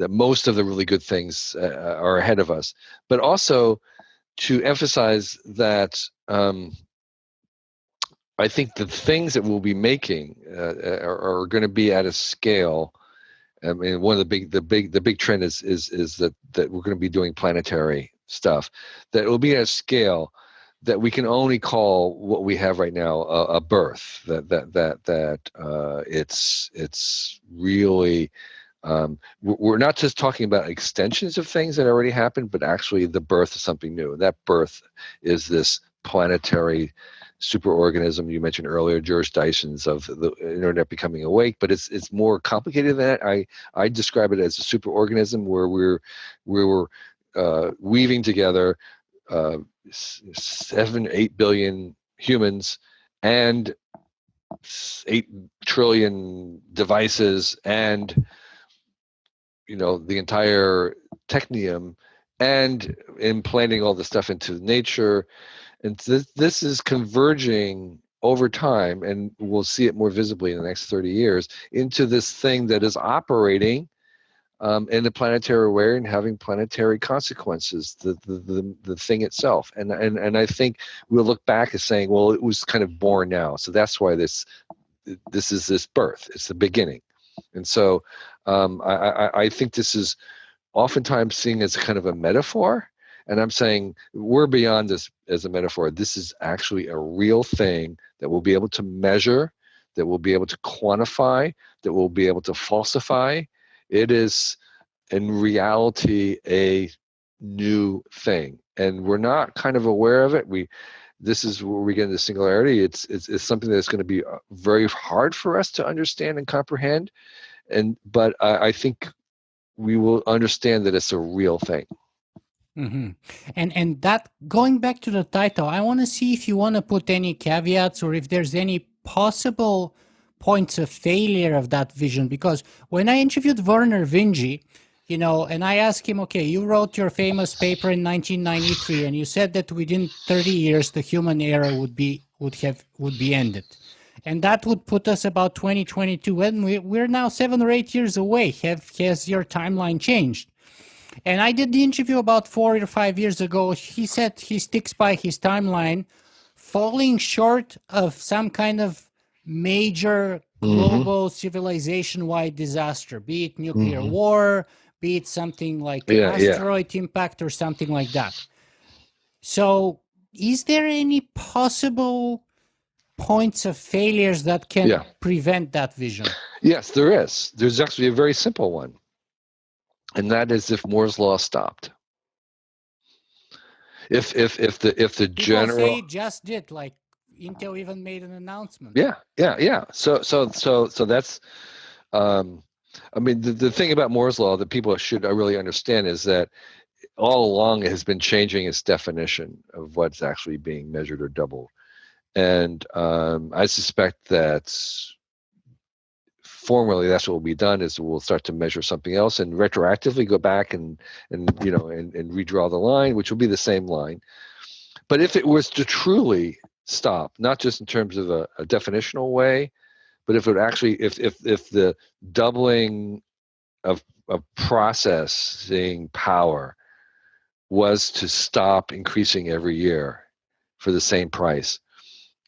Speaker 2: most of the really good things are ahead of us, but also to emphasize that I think the things that we'll be making are going to be at a scale. I mean, one of the big trend is that we're going to be doing planetary stuff. That it will be at a scale that we can only call what we have right now a birth. It's really we're not just talking about extensions of things that already happened, but actually the birth of something new. And that birth is this planetary superorganism you mentioned earlier, George Dyson's, of the internet becoming awake. But it's more complicated than that. I describe it as a superorganism where we're weaving together 7-8 billion humans and 8 trillion devices and the entire technium, and implanting all the stuff into nature. And this is converging over time, and we'll see it more visibly in the next 30 years, into this thing that is operating in a planetary way and having planetary consequences, the thing itself. And I think we'll look back as saying, well, it was kind of born now. So that's why this is this birth. It's the beginning. And so I think this is oftentimes seen as kind of a metaphor. And I'm saying we're beyond this as a metaphor. This is actually a real thing that we'll be able to measure, that we'll be able to quantify, that we'll be able to falsify. It is, in reality, a new thing. And we're not kind of aware of it. This is where we get into singularity. It's something that's going to be very hard for us to understand and comprehend. But I think we will understand that it's a real thing.
Speaker 1: Mm-hmm. And that, going back to the title, I want to see if you want to put any caveats or if there's any possible points of failure of that vision. Because when I interviewed Werner Vinge, and I asked him, okay, you wrote your famous paper in 1993, and you said that within 30 years the human era would be ended, and that would put us about 2022, and we're now 7 or 8 years away. Has your timeline changed? And I did the interview about 4 or 5 years ago. He said he sticks by his timeline, falling short of some kind of major global civilization-wide disaster, be it nuclear war, be it something like asteroid impact or something like that. So is there any possible points of failures that can prevent that vision?
Speaker 2: Yes, there is. There's actually a very simple one. And that is if Moore's law stopped. If the general,
Speaker 1: people say it just did, like Intel even made an announcement.
Speaker 2: Yeah. So that's I mean, the thing about Moore's law that people should really understand is that all along it has been changing its definition of what's actually being measured or doubled. And I suspect that formally that's what will be done, is we'll start to measure something else and retroactively go back and redraw the line, which will be the same line. But if it was to truly stop, not just in terms of a definitional way, but if it actually, if the doubling of processing power was to stop increasing every year for the same price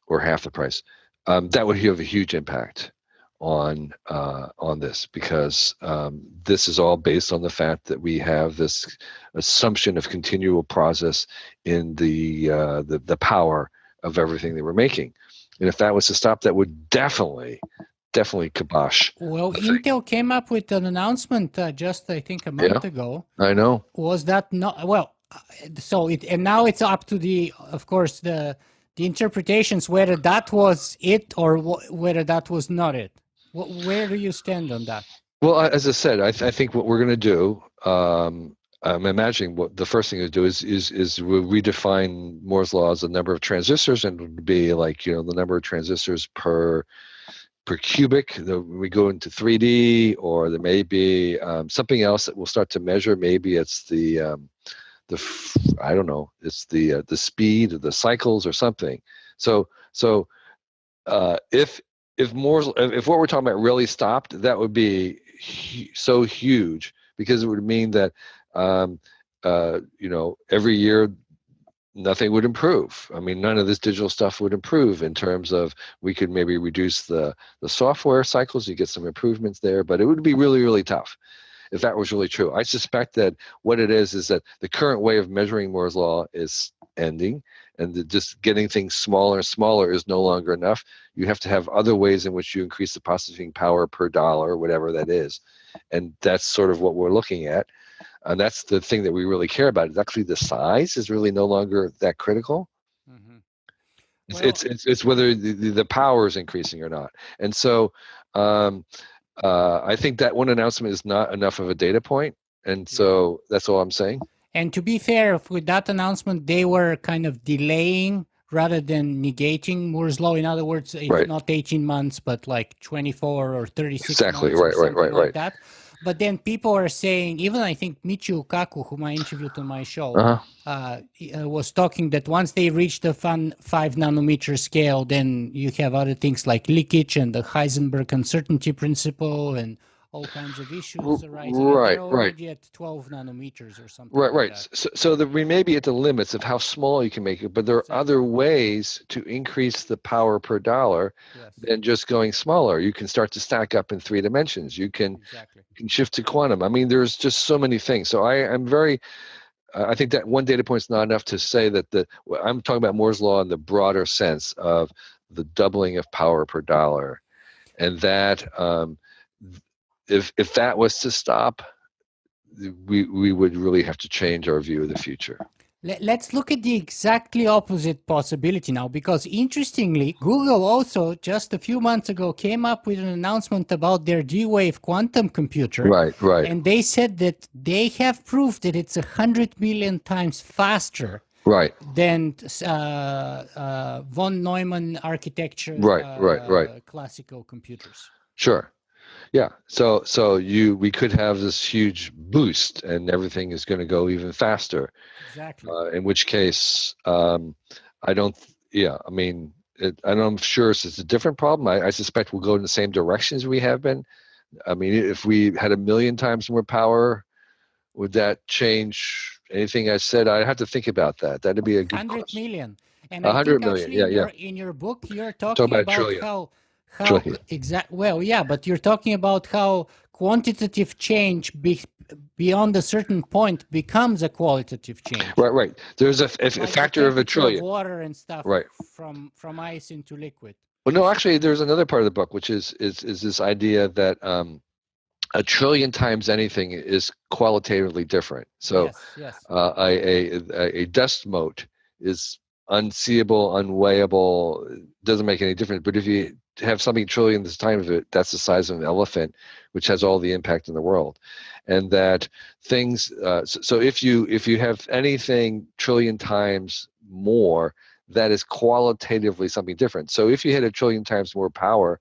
Speaker 2: or half the price, that would have a huge impact on this, because this is all based on the fact that we have this assumption of continual process in the power of everything that we're making. And if that was to stop, that would definitely definitely kibosh.
Speaker 1: Well, Intel came up with an announcement just, I think, a month ago.
Speaker 2: I know.
Speaker 1: Was that not well? So it, and now it's up to the, of course, the interpretations whether that was it or whether that was not it. Where do you stand on that?
Speaker 2: Well, as I said, I think what we're going to do. I'm imagining what the first thing to do is we'll redefine Moore's law as a number of transistors, and it would be like, you know, the number of transistors per cubic. We go into 3D, or there may be something else that we'll start to measure. Maybe it's the I don't know. It's the speed of the cycles or something. So if what we're talking about really stopped, that would be so huge, because it would mean that you know, every year nothing would improve. I mean, none of this digital stuff would improve in terms of, we could maybe reduce the software cycles, you get some improvements there, but it would be really, really tough if that was really true. I suspect that what it is that the current way of measuring Moore's law is ending, and just getting things smaller and smaller is no longer enough. You have to have other ways in which you increase the processing power per dollar, whatever that is. And that's sort of what we're looking at. And that's the thing that we really care about. Is actually the size is really no longer that critical. Mm-hmm. Well, it's whether the power is increasing or not. And so I think that one announcement is not enough of a data point. And so that's all I'm saying.
Speaker 1: And to be fair, with that announcement, they were kind of delaying rather than negating Moore's law. In other words, it's not 18 months, but like 24 or 36
Speaker 2: exactly.
Speaker 1: months.
Speaker 2: Exactly, right.
Speaker 1: That. But then people are saying, even I think Michio Kaku, whom I interviewed on my show, was talking that once they reach the 5 nanometer scale, then you have other things like leakage and the Heisenberg uncertainty principle and all kinds of issues arising. They're already at 12 nanometers or something.
Speaker 2: Right. So we may be at the limits of how small you can make it, but there are other ways to increase the power per dollar than just going smaller. You can start to stack up in 3 dimensions. You can shift to quantum. I mean, there's just so many things. So I'm very. I think that one data point is not enough to say that I'm talking about Moore's law in the broader sense of the doubling of power per dollar, and that. If that was to stop, we would really have to change our view of the future.
Speaker 1: Let's look at the exactly opposite possibility now, because interestingly, Google also just a few months ago came up with an announcement about their D-Wave quantum computer.
Speaker 2: Right.
Speaker 1: And they said that they have proved that it's 100 million times faster than von Neumann architecture classical computers.
Speaker 2: Sure. Yeah, so we could have this huge boost, and everything is going to go even faster.
Speaker 1: Exactly.
Speaker 2: In which case, I don't. Yeah, I mean, I'm sure it's a different problem. I suspect we'll go in the same directions we have been. I mean, if we had 1 million times more power, would that change anything I said? I have to think about that. That'd be a good
Speaker 1: 100
Speaker 2: question.
Speaker 1: million. And
Speaker 2: 100 million. Yeah.
Speaker 1: In your book, you're talking about how but you're talking about how quantitative change beyond a certain point becomes a qualitative change.
Speaker 2: Right. There's a factor of a trillion.
Speaker 1: Of water and stuff. From ice into liquid.
Speaker 2: Well, no, actually, there's another part of the book, which is this idea that 1 trillion times anything is qualitatively different. So, a dust mote is unseeable, unweighable, doesn't make any difference. But if you have something trillion the time of it, that's the size of an elephant, which has all the impact in the world. And that things. So if you have anything trillion times more, that is qualitatively something different. So if you had 1 trillion times more power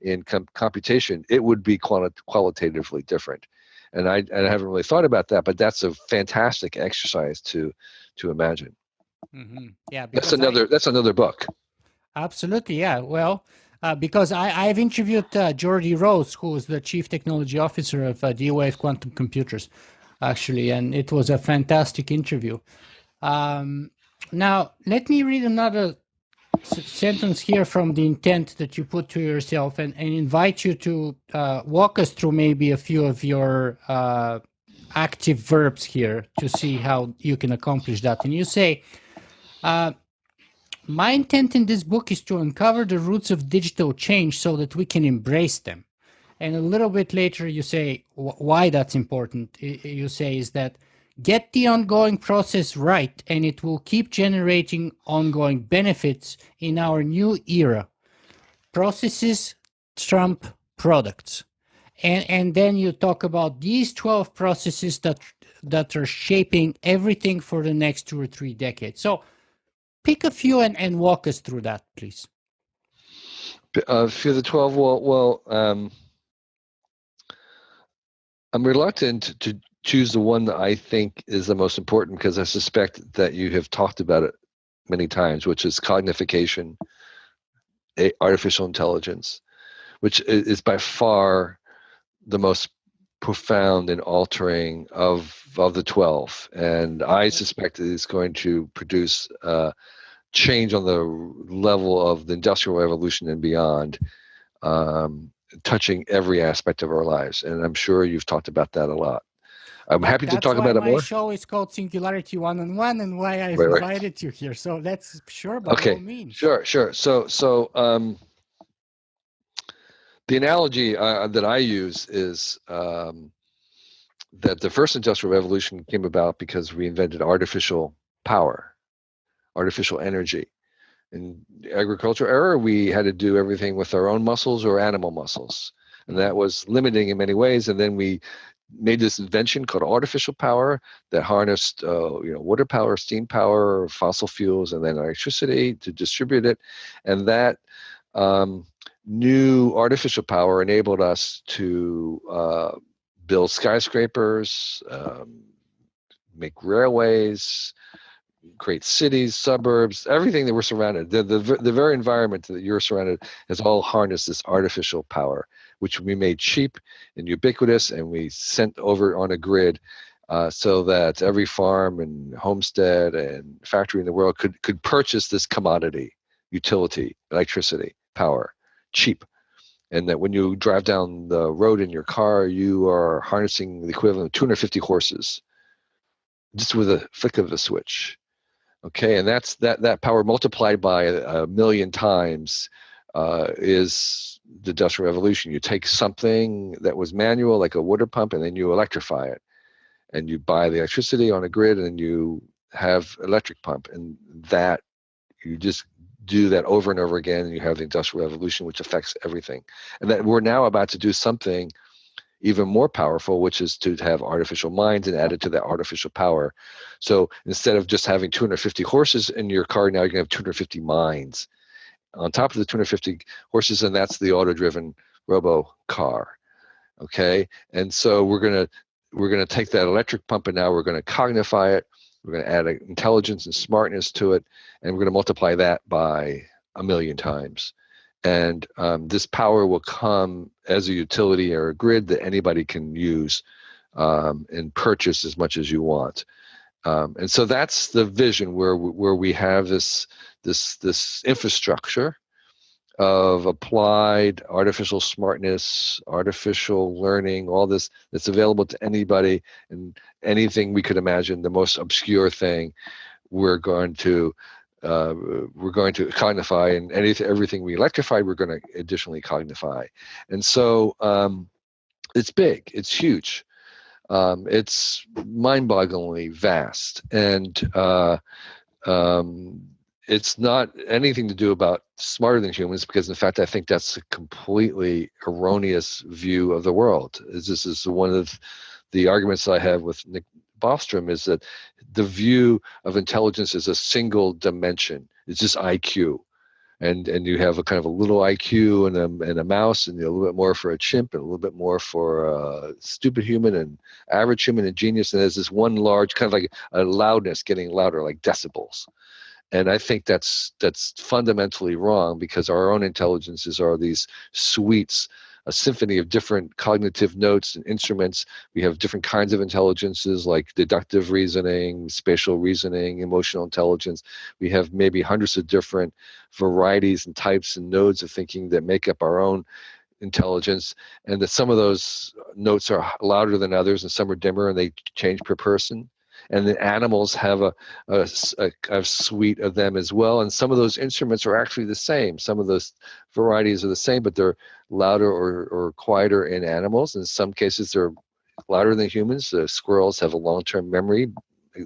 Speaker 2: in computation, it would be qualitatively different. And I haven't really thought about that, but that's a fantastic exercise to imagine.
Speaker 1: Mm-hmm. Yeah,
Speaker 2: that's another book.
Speaker 1: Absolutely, yeah. Well, because I've interviewed Jordi Rose, who is the Chief Technology Officer of D-Wave Quantum Computers, actually, and it was a fantastic interview. Now, let me read another sentence here from the intent that you put to yourself, and invite you to walk us through maybe a few of your active verbs here to see how you can accomplish that. And you say, my intent in this book is to uncover the roots of digital change so that we can embrace them. And a little bit later, you say why that's important. You say is that get the ongoing process right, and it will keep generating ongoing benefits in our new era. Processes trump products. And then you talk about these 12 processes that are shaping everything for the next 2 or 3 decades. So pick a few and walk us through that, please.
Speaker 2: For the 12, I'm reluctant to choose the one that I think is the most important because I suspect that you have talked about it many times, which is cognification, artificial intelligence, which is by far the most profound and altering of the 12. And I suspect it is going to produce change on the level of the Industrial Revolution and beyond, touching every aspect of our lives. And I'm sure you've talked about that a lot. I'm happy to talk about it more.
Speaker 1: My show is called Singularity One-on-One, and why I've invited you here. So that's sure, by all means.
Speaker 2: Sure. So the analogy that I use is that the first Industrial Revolution came about because we invented artificial power, artificial energy. In the agricultural era, we had to do everything with our own muscles or animal muscles, and that was limiting in many ways. And then we made this invention called artificial power that harnessed water power, steam power, fossil fuels, and then electricity to distribute it. And that new artificial power enabled us to build skyscrapers, make railways, create cities, suburbs, everything that we're surrounded. The very environment that you're surrounded has all harnessed this artificial power, which we made cheap and ubiquitous, and we sent over on a grid so that every farm and homestead and factory in the world could purchase this commodity, utility, electricity, power, cheap. And that when you drive down the road in your car, you are harnessing the equivalent of 250 horses just with a flick of a switch. Okay, and that's that power multiplied by a million times is the Industrial Revolution. You take something that was manual, like a water pump, and then you electrify it. And you buy the electricity on a grid, and you have electric pump. And that, you just do that over and over again, and you have the Industrial Revolution, which affects everything. And that we're now about to do something even more powerful, which is to have artificial minds and add it to that artificial power. So instead of just having 250 horses in your car, now you're going to have 250 minds on top of the 250 horses, and that's the auto-driven robo car. Okay, and so we're going to take that electric pump, and now we're going to cognify it. We're going to add intelligence and smartness to it, and we're going to multiply that by a million times. And this power will come as a utility or a grid that anybody can use and purchase as much as you want. And so that's the vision where we have this infrastructure of applied artificial smartness, artificial learning, all this that's available to anybody, and anything we could imagine, the most obscure thing, we're going to cognify, and everything we electrified, we're going to additionally cognify. And so it's big, it's huge, it's mind-bogglingly vast, and it's not anything to do about smarter than humans, because in fact I think that's a completely erroneous view of the world. This is one of the arguments I have with Nick Bostrom, is that the view of intelligence is a single dimension. It's just IQ, and you have a kind of a little IQ and a mouse, and a little bit more for a chimp, and a little bit more for a stupid human, and average human, and genius. And there's this one large kind of like a loudness getting louder, like decibels. And I think that's fundamentally wrong, because our own intelligences are these suites, a symphony of different cognitive notes and instruments. We have different kinds of intelligences, like deductive reasoning, spatial reasoning, emotional intelligence. We have maybe hundreds of different varieties and types and nodes of thinking that make up our own intelligence, and that some of those notes are louder than others, and some are dimmer, and they change per person. and the animals have a suite of them as well. And some of those instruments are actually the same. Some of those varieties are the same, but they're louder or quieter in animals. In some cases, they're louder than humans. The squirrels have a long-term memory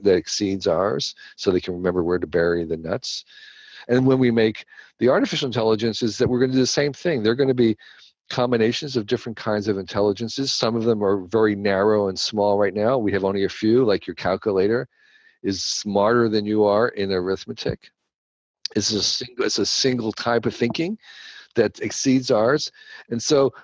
Speaker 2: that exceeds ours, so they can remember where to bury the nuts. And when we make the artificial intelligences, that we're going to do the same thing. They're going to be combinations of different kinds of intelligences. Some of them are very narrow and small right now. We have only a few, like your calculator is smarter than you are in arithmetic. It's a single type of thinking that exceeds ours. And so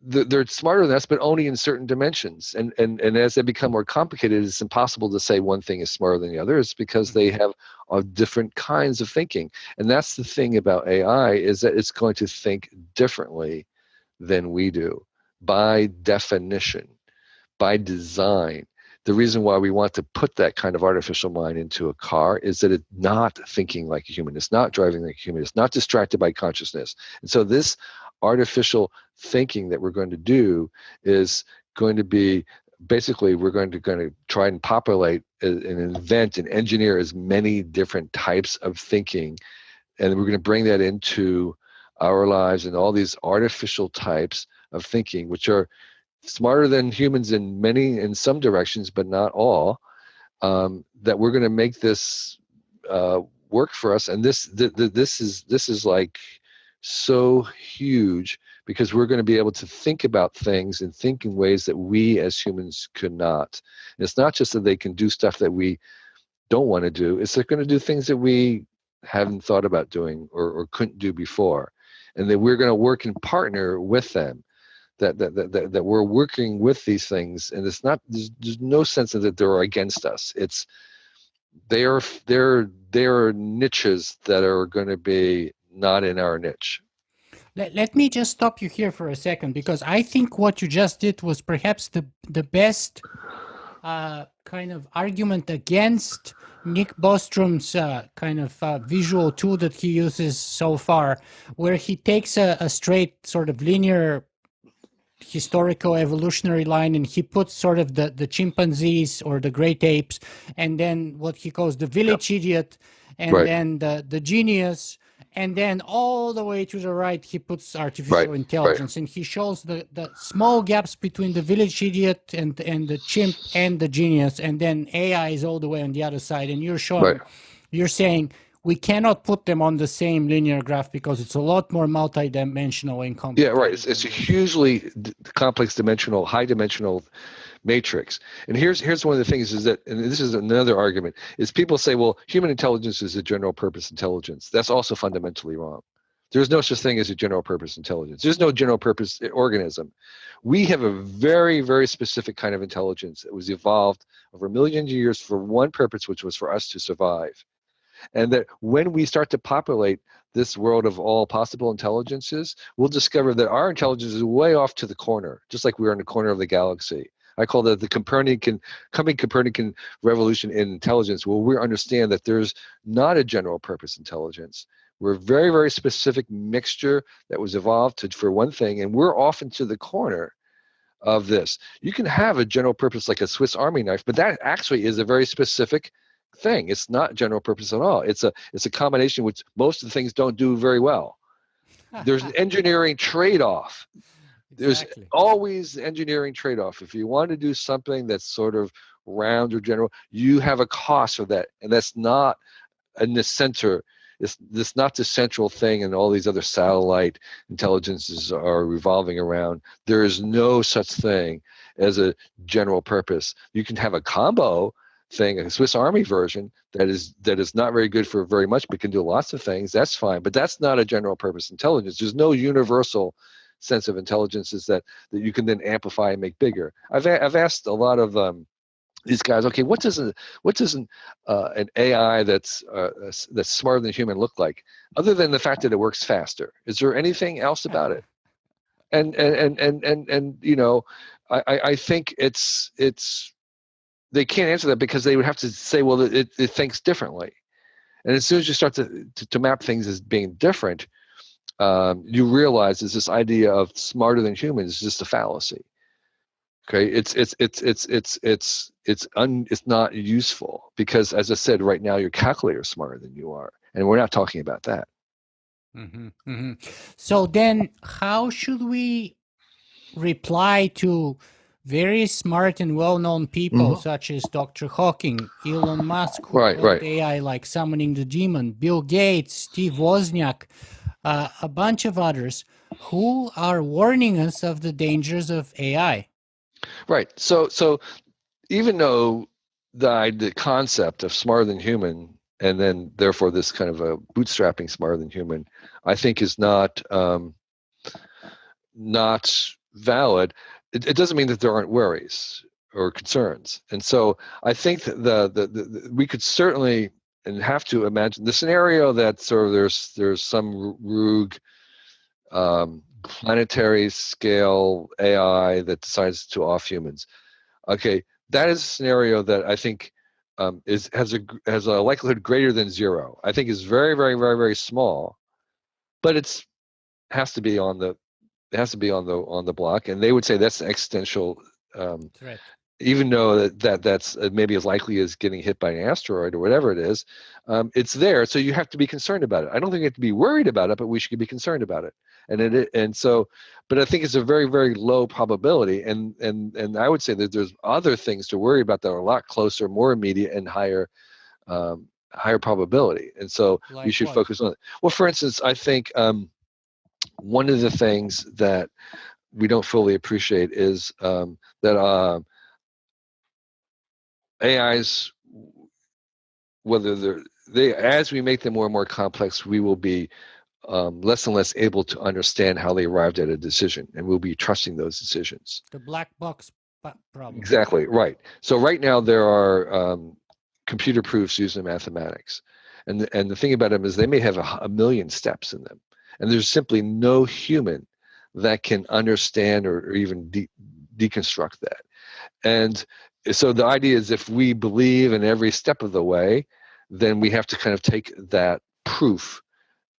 Speaker 2: they're smarter than us, but only in certain dimensions. And as they become more complicated, it's impossible to say one thing is smarter than the other. It's because they have different kinds of thinking. And that's the thing about AI, is that it's going to think differently than we do, by definition, by design. The reason why we want to put that kind of artificial mind into a car is that it's not thinking like a human. It's not driving like a human. It's not distracted by consciousness. And so this artificial thinking that we're going to do is going to be, basically, we're going to try and populate and invent and engineer as many different types of thinking. And we're going to bring that into our lives, and all these artificial types of thinking, which are smarter than humans in some directions, but not all, that we're going to make this work for us. And this is like so huge, because we're going to be able to think about things and think in ways that we as humans could not. And it's not just that they can do stuff that we don't want to do, it's they're going to do things that we haven't thought about doing or couldn't do before. And that we're going to work and partner with them, that we're working with these things. And it's not, there's no sense that they're against us. It's, they are niches that are going to be not in our niche.
Speaker 1: Let me just stop you here for a second, because I think what you just did was perhaps the best kind of argument against Nick Bostrom's kind of visual tool that he uses so far, where he takes a straight sort of linear historical evolutionary line, and he puts sort of the chimpanzees or the great apes, and then what he calls the village idiot, and then the genius, and then all the way to the right he puts artificial intelligence, and he shows the small gaps between the village idiot and the chimp and the genius, and then AI is all the way on the other side. And you're showing, you're saying we cannot put them on the same linear graph because it's a lot more multidimensional and complex.
Speaker 2: Yeah, right. It's a hugely complex dimensional, high dimensional matrix. And here's one of the things is that, and this is another argument, is people say, well, human intelligence is a general purpose intelligence. That's also fundamentally wrong. There's no such thing as a general purpose intelligence. There's no general purpose organism. We have a very, very specific kind of intelligence that was evolved over millions of years for one purpose, which was for us to survive. And that when we start to populate this world of all possible intelligences, we'll discover that our intelligence is way off to the corner, just like we're in the corner of the galaxy. I call that the coming Copernican revolution in intelligence, where we understand that there's not a general purpose intelligence. We're a very, very specific mixture that was evolved for one thing, and we're often to the corner of this. You can have a general purpose like a Swiss Army knife, but that actually is a very specific thing. It's not general purpose at all. It's a combination which most of the things don't do very well. There's an engineering trade-off. There's always engineering trade-off. If you want to do something that's sort of round or general, you have a cost for that, and that's not in the center. It's not the central thing, and all these other satellite intelligences are revolving around. There is no such thing as a general purpose. You can have a combo thing, a Swiss Army version that is not very good for very much, but can do lots of things. That's fine, but that's not a general purpose intelligence. There's no universal sense of intelligences that you can then amplify and make bigger. I've asked a lot of these guys, okay, what does an AI that's smarter than human look like, other than the fact that it works faster? Is there anything else about it? And you know, I think it's they can't answer that, because they would have to say, well, it thinks differently. And as soon as you start to map things as being different, you realize is this idea of smarter than humans is just a fallacy. Okay, it's not useful because, as I said, right now your calculator is smarter than you are, and we're not talking about that.
Speaker 1: Mm-hmm, mm-hmm. So then, how should we reply to very smart and well-known people such as Dr. Hawking, Elon Musk, who
Speaker 2: Right,
Speaker 1: called
Speaker 2: right.
Speaker 1: AI like summoning the demon, Bill Gates, Steve Wozniak, a bunch of others who are warning us of the dangers of AI?
Speaker 2: Right. So even though the concept of smarter than human, and then therefore this kind of a bootstrapping smarter than human, I think is not valid. It doesn't mean that there aren't worries or concerns. And so I think that the we could certainly and have to imagine the scenario that sort of there's some rogue planetary scale AI that decides to off humans. Okay, that is a scenario that I think has a likelihood greater than zero. I think is very, very, very, very small, but has to be on the on the block, and they would say that's an existential
Speaker 1: Threat.
Speaker 2: even though that's maybe as likely as getting hit by an asteroid or whatever it is. It's there, so you have to be concerned about it. I don't think you have to be worried about it, but we should be concerned about it. But I think it's a very, very low probability, and I would say that there's other things to worry about that are a lot closer, more immediate, and higher probability. And so we
Speaker 1: Like
Speaker 2: should
Speaker 1: what?
Speaker 2: focus on it. Well, for instance, I think one of the things that we don't fully appreciate is that AIs, whether as we make them more and more complex, we will be less and less able to understand how they arrived at a decision, and we'll be trusting those decisions.
Speaker 1: The black box problem.
Speaker 2: Exactly, right. So right now there are computer proofs used in mathematics, and the thing about them is they may have a million steps in them, and there's simply no human that can understand or even deconstruct that. And so the idea is if we believe in every step of the way, then we have to kind of take that proof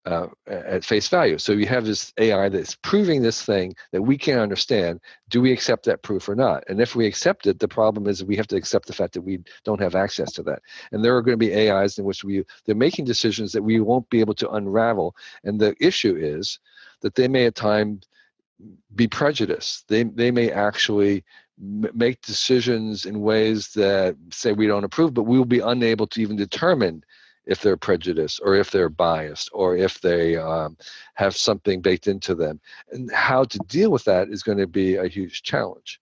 Speaker 2: at face value. So you have this AI that's proving this thing that we can't understand. Do we accept that proof or not? And if we accept it, the problem is we have to accept the fact that we don't have access to that. And there are going to be AIs in which they're making decisions that we won't be able to unravel. And the issue is that they may at times be prejudiced. They may actually make decisions in ways that say we don't approve, but we will be unable to even determine if they're prejudiced or if they're biased or if they have something baked into them. And how to deal with that is going to be a huge challenge.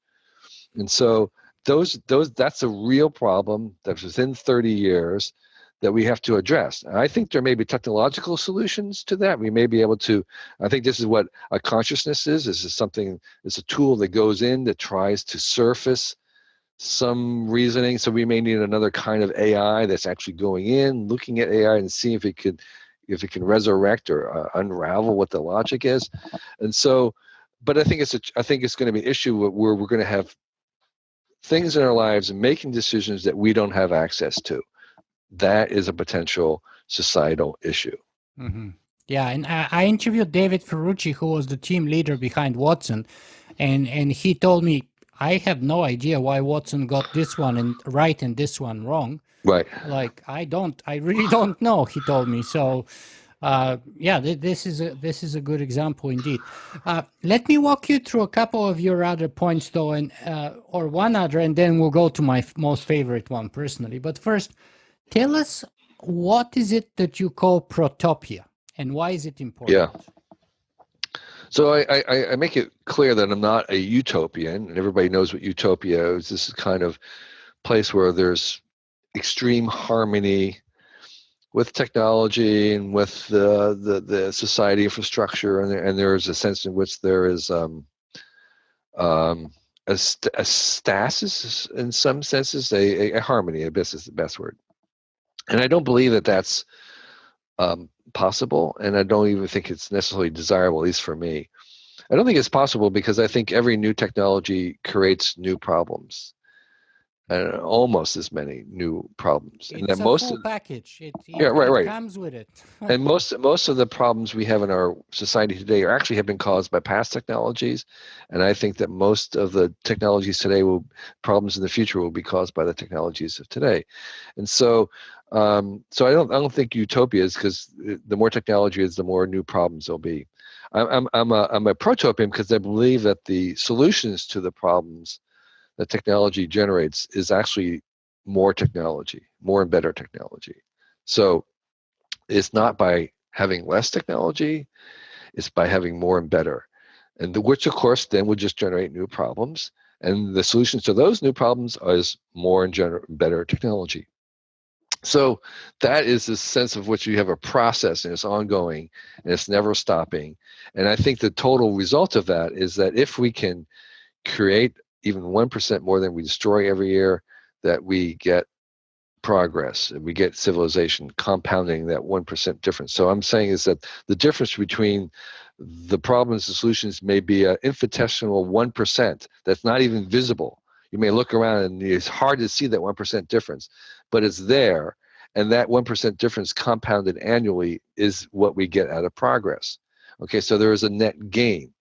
Speaker 2: And so that's a real problem that's within 30 years that we have to address. And I think there may be technological solutions to that. We may be able to, I think this is what a consciousness is. This is something, it's a tool that goes in that tries to surface some reasoning. So we may need another kind of AI that's actually going in, looking at AI and see if it can resurrect or unravel what the logic is. And so, but I think it's going to be an issue where we're going to have things in our lives and making decisions that we don't have access to. That is a potential societal issue.
Speaker 1: Mm-hmm. Yeah, and I interviewed David Ferrucci, who was the team leader behind Watson, and he told me, I have no idea why Watson got this one right and this one wrong.
Speaker 2: Right.
Speaker 1: Like I really don't know. He told me. So, yeah, this is a good example indeed. Let me walk you through a couple of your other points, though, and or one other, and then we'll go to my most favorite one personally. But first, tell us, what is it that you call protopia, and why is it important?
Speaker 2: Yeah. So I make it clear that I'm not a utopian, and everybody knows what utopia is. This is kind of place where there's extreme harmony with technology and with the society infrastructure, and there's a sense in which there is a stasis in some senses, a harmony. I guess is the best word. And I don't believe that that's possible, and I don't even think it's necessarily desirable, at least for me. I don't think it's possible because I think every new technology creates new problems. almost as many new problems. And
Speaker 1: It's
Speaker 2: that
Speaker 1: a
Speaker 2: most
Speaker 1: full
Speaker 2: of,
Speaker 1: package.
Speaker 2: yeah, right,
Speaker 1: It
Speaker 2: right.
Speaker 1: comes with it.
Speaker 2: And most of the problems we have in our society today are actually have been caused by past technologies, and I think that most of the technologies today will problems in the future will be caused by the technologies of today. And so so I don't think utopia is, because the more technology is, the more new problems there'll be. I'm a protopian because I believe that the solutions to the problems that technology generates is actually more technology, more and better technology. So it's not by having less technology, it's by having more and better. And which, of course, then would just generate new problems. And the solutions to those new problems is more and better technology. So that is this sense of which you have a process, and it's ongoing and it's never stopping. And I think the total result of that is that if we can create even 1% more than we destroy every year, that we get progress and we get civilization compounding that 1% difference. So I'm saying is that the difference between the problems and solutions may be an infinitesimal 1% that's not even visible. You may look around and it's hard to see that 1% difference, but it's there. And that 1% difference compounded annually is what we get out of progress. Okay, so there is a net gain.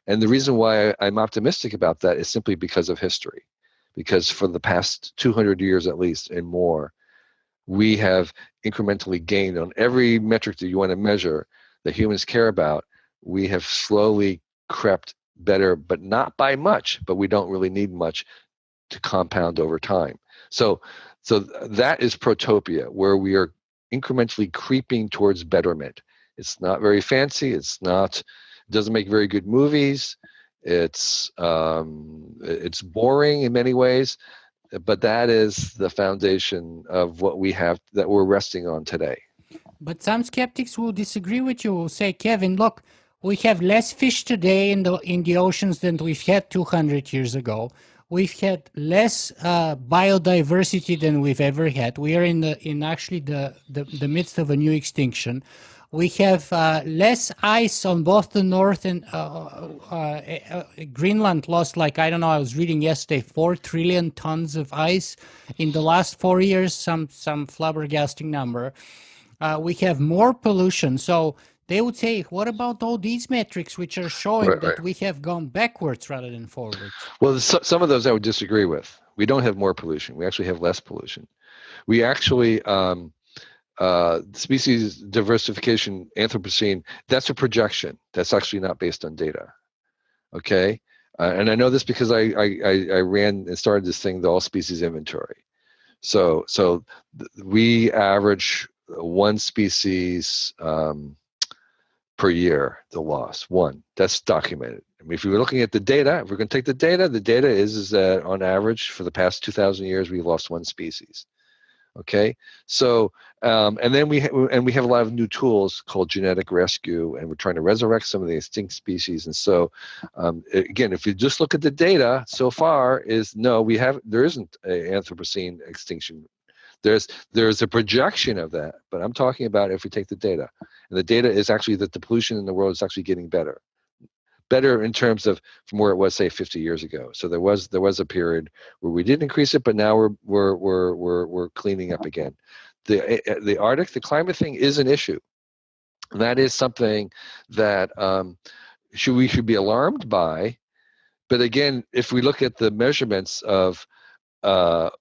Speaker 2: And the reason why I'm optimistic about that is simply because of history. Because for the past 200 years at least and more, we have incrementally gained on every metric that you want to measure that humans care about. We have slowly crept better, but not by much, but we don't really need much to compound over time. So that is protopia, where we are incrementally creeping towards betterment. It's not very fancy. It doesn't make very good movies. It's boring in many ways, but that is the foundation of what we have that we're resting on today.
Speaker 1: But some skeptics will disagree with you. Will say, Kevin, look, we have less fish today in the oceans than we've had 200 years ago. We've had less biodiversity than we've ever had. We are in actually the midst of a new extinction. We have less ice on both the north and Greenland lost, like, I don't know, I was reading yesterday, 4 trillion tons of ice in the last 4 years, some flabbergasting number. We have more pollution. So they would say, what about all these metrics which are showing that we have gone backwards rather than forwards?
Speaker 2: Well, some of those I would disagree with. We don't have more pollution. We actually have less pollution. We actually, species diversification, Anthropocene, that's a projection. That's actually not based on data. Okay? And I know this because I ran and started this thing, the All Species Inventory. So we average one species per year, the loss, one. That's documented. I mean, if you're looking at the data, if we're going to take the data is that on average for the past 2,000 years, we've lost one species. Okay, so and then we have a lot of new tools called genetic rescue, and we're trying to resurrect some of the extinct species. And so, again, if you just look at the data so far, there isn't an Anthropocene extinction. There's a projection of that, but I'm talking about if we take the data, and the data is actually that the pollution in the world is actually getting better in terms of from where it was, say, 50 years ago. So there was a period where we did increase it, but now we're cleaning up again. The Arctic, the climate thing is an issue. And that is something that we should be alarmed by. But again, if we look at the measurements of the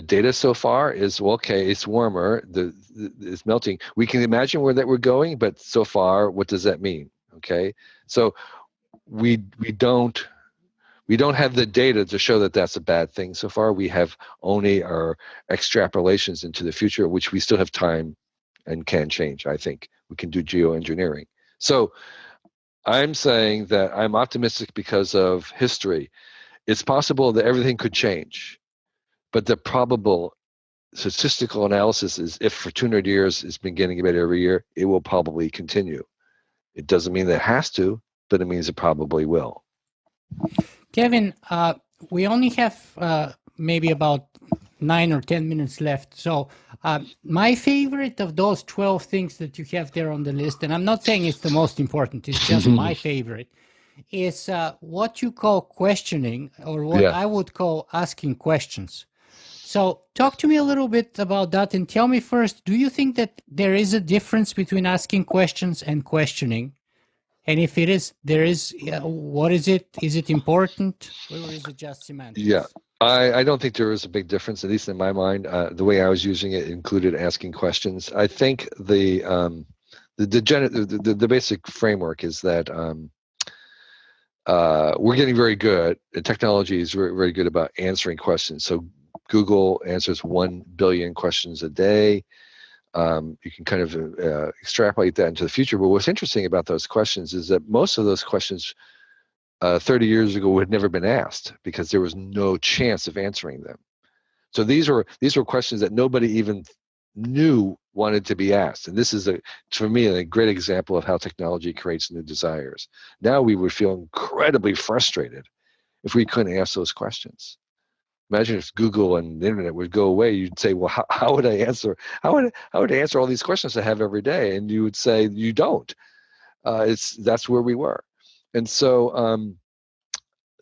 Speaker 2: data so far is, well, okay, it's warmer, it's melting. We can imagine where that we're going, but so far, what does that mean? Okay, so we don't have the data to show that that's a bad thing so far. We have only our extrapolations into the future, which we still have time and can change. I think we can do geoengineering. So I'm saying that I'm optimistic because of history. It's possible that everything could change, but the probable statistical analysis is if for 200 years it's been getting better every year, it will probably continue. It doesn't mean that it has to, but it means it probably will.
Speaker 1: Kevin, we only have maybe about 9 or 10 minutes left. So my favorite of those 12 things that you have there on the list, and I'm not saying it's the most important, it's just my favorite, is what you call questioning, or what
Speaker 2: Yeah.
Speaker 1: I would call asking questions. So talk to me a little bit about that, and tell me first, do you think that there is a difference between asking questions and questioning? And if it is, there is, what is it? Is it important, or is it just semantics?
Speaker 2: Yeah. I don't think there is a big difference, at least in my mind. The way I was using it included asking questions. I think the basic framework is that we're getting very good. Technology is very, very good about answering questions. So Google answers 1 billion questions a day. You can kind of extrapolate that into the future. But what's interesting about those questions is that most of those questions 30 years ago had never been asked because there was no chance of answering them. So these were questions that nobody even knew wanted to be asked. And this is, for me, a great example of how technology creates new desires. Now we would feel incredibly frustrated if we couldn't ask those questions. Imagine if Google and the internet would go away. You'd say, well, how would I answer? How would I answer all these questions I have every day? And you would say, you don't. That's where we were. And so,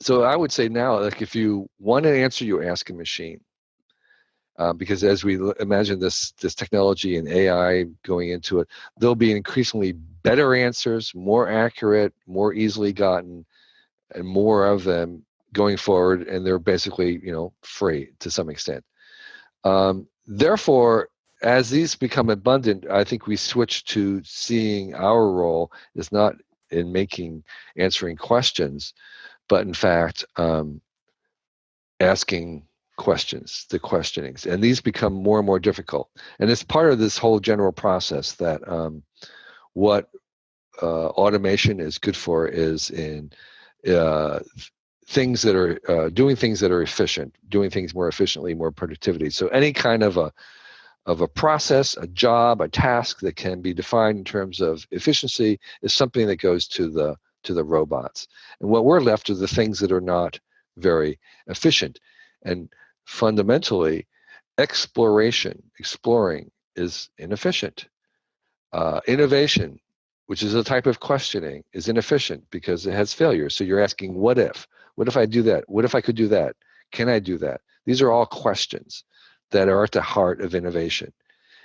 Speaker 2: so I would say now, like, if you want an answer, you ask a machine. Because as we imagine this technology and AI going into it, there'll be increasingly better answers, more accurate, more easily gotten, and more of them going forward. And they're basically, free to some extent. Therefore, as these become abundant, I think we switch to seeing our role is not in answering questions, but in fact, asking questions, the questionings. And these become more and more difficult. And it's part of this whole general process that what automation is good for is in things that are doing things that are efficient, doing things more efficiently, more productivity. So any kind of a process, a job, a task that can be defined in terms of efficiency is something that goes to the robots. And what we're left are the things that are not very efficient. And fundamentally, exploring is inefficient. Innovation, which is a type of questioning, is inefficient because it has failures. So you're asking, what if? What if I do that? What if I could do that? Can I do that? These are all questions that are at the heart of innovation.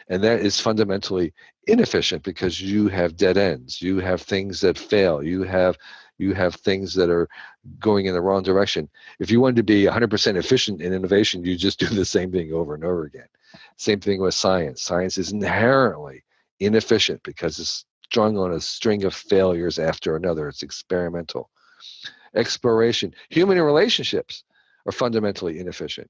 Speaker 2: And that is fundamentally inefficient because you have dead ends. You have things that fail. You have things that are going in the wrong direction. If you wanted to be 100% efficient in innovation, you just do the same thing over and over again. Same thing with science. Science is inherently inefficient because it's strung on a string of failures after another. It's experimental. Exploration. Human relationships are fundamentally inefficient.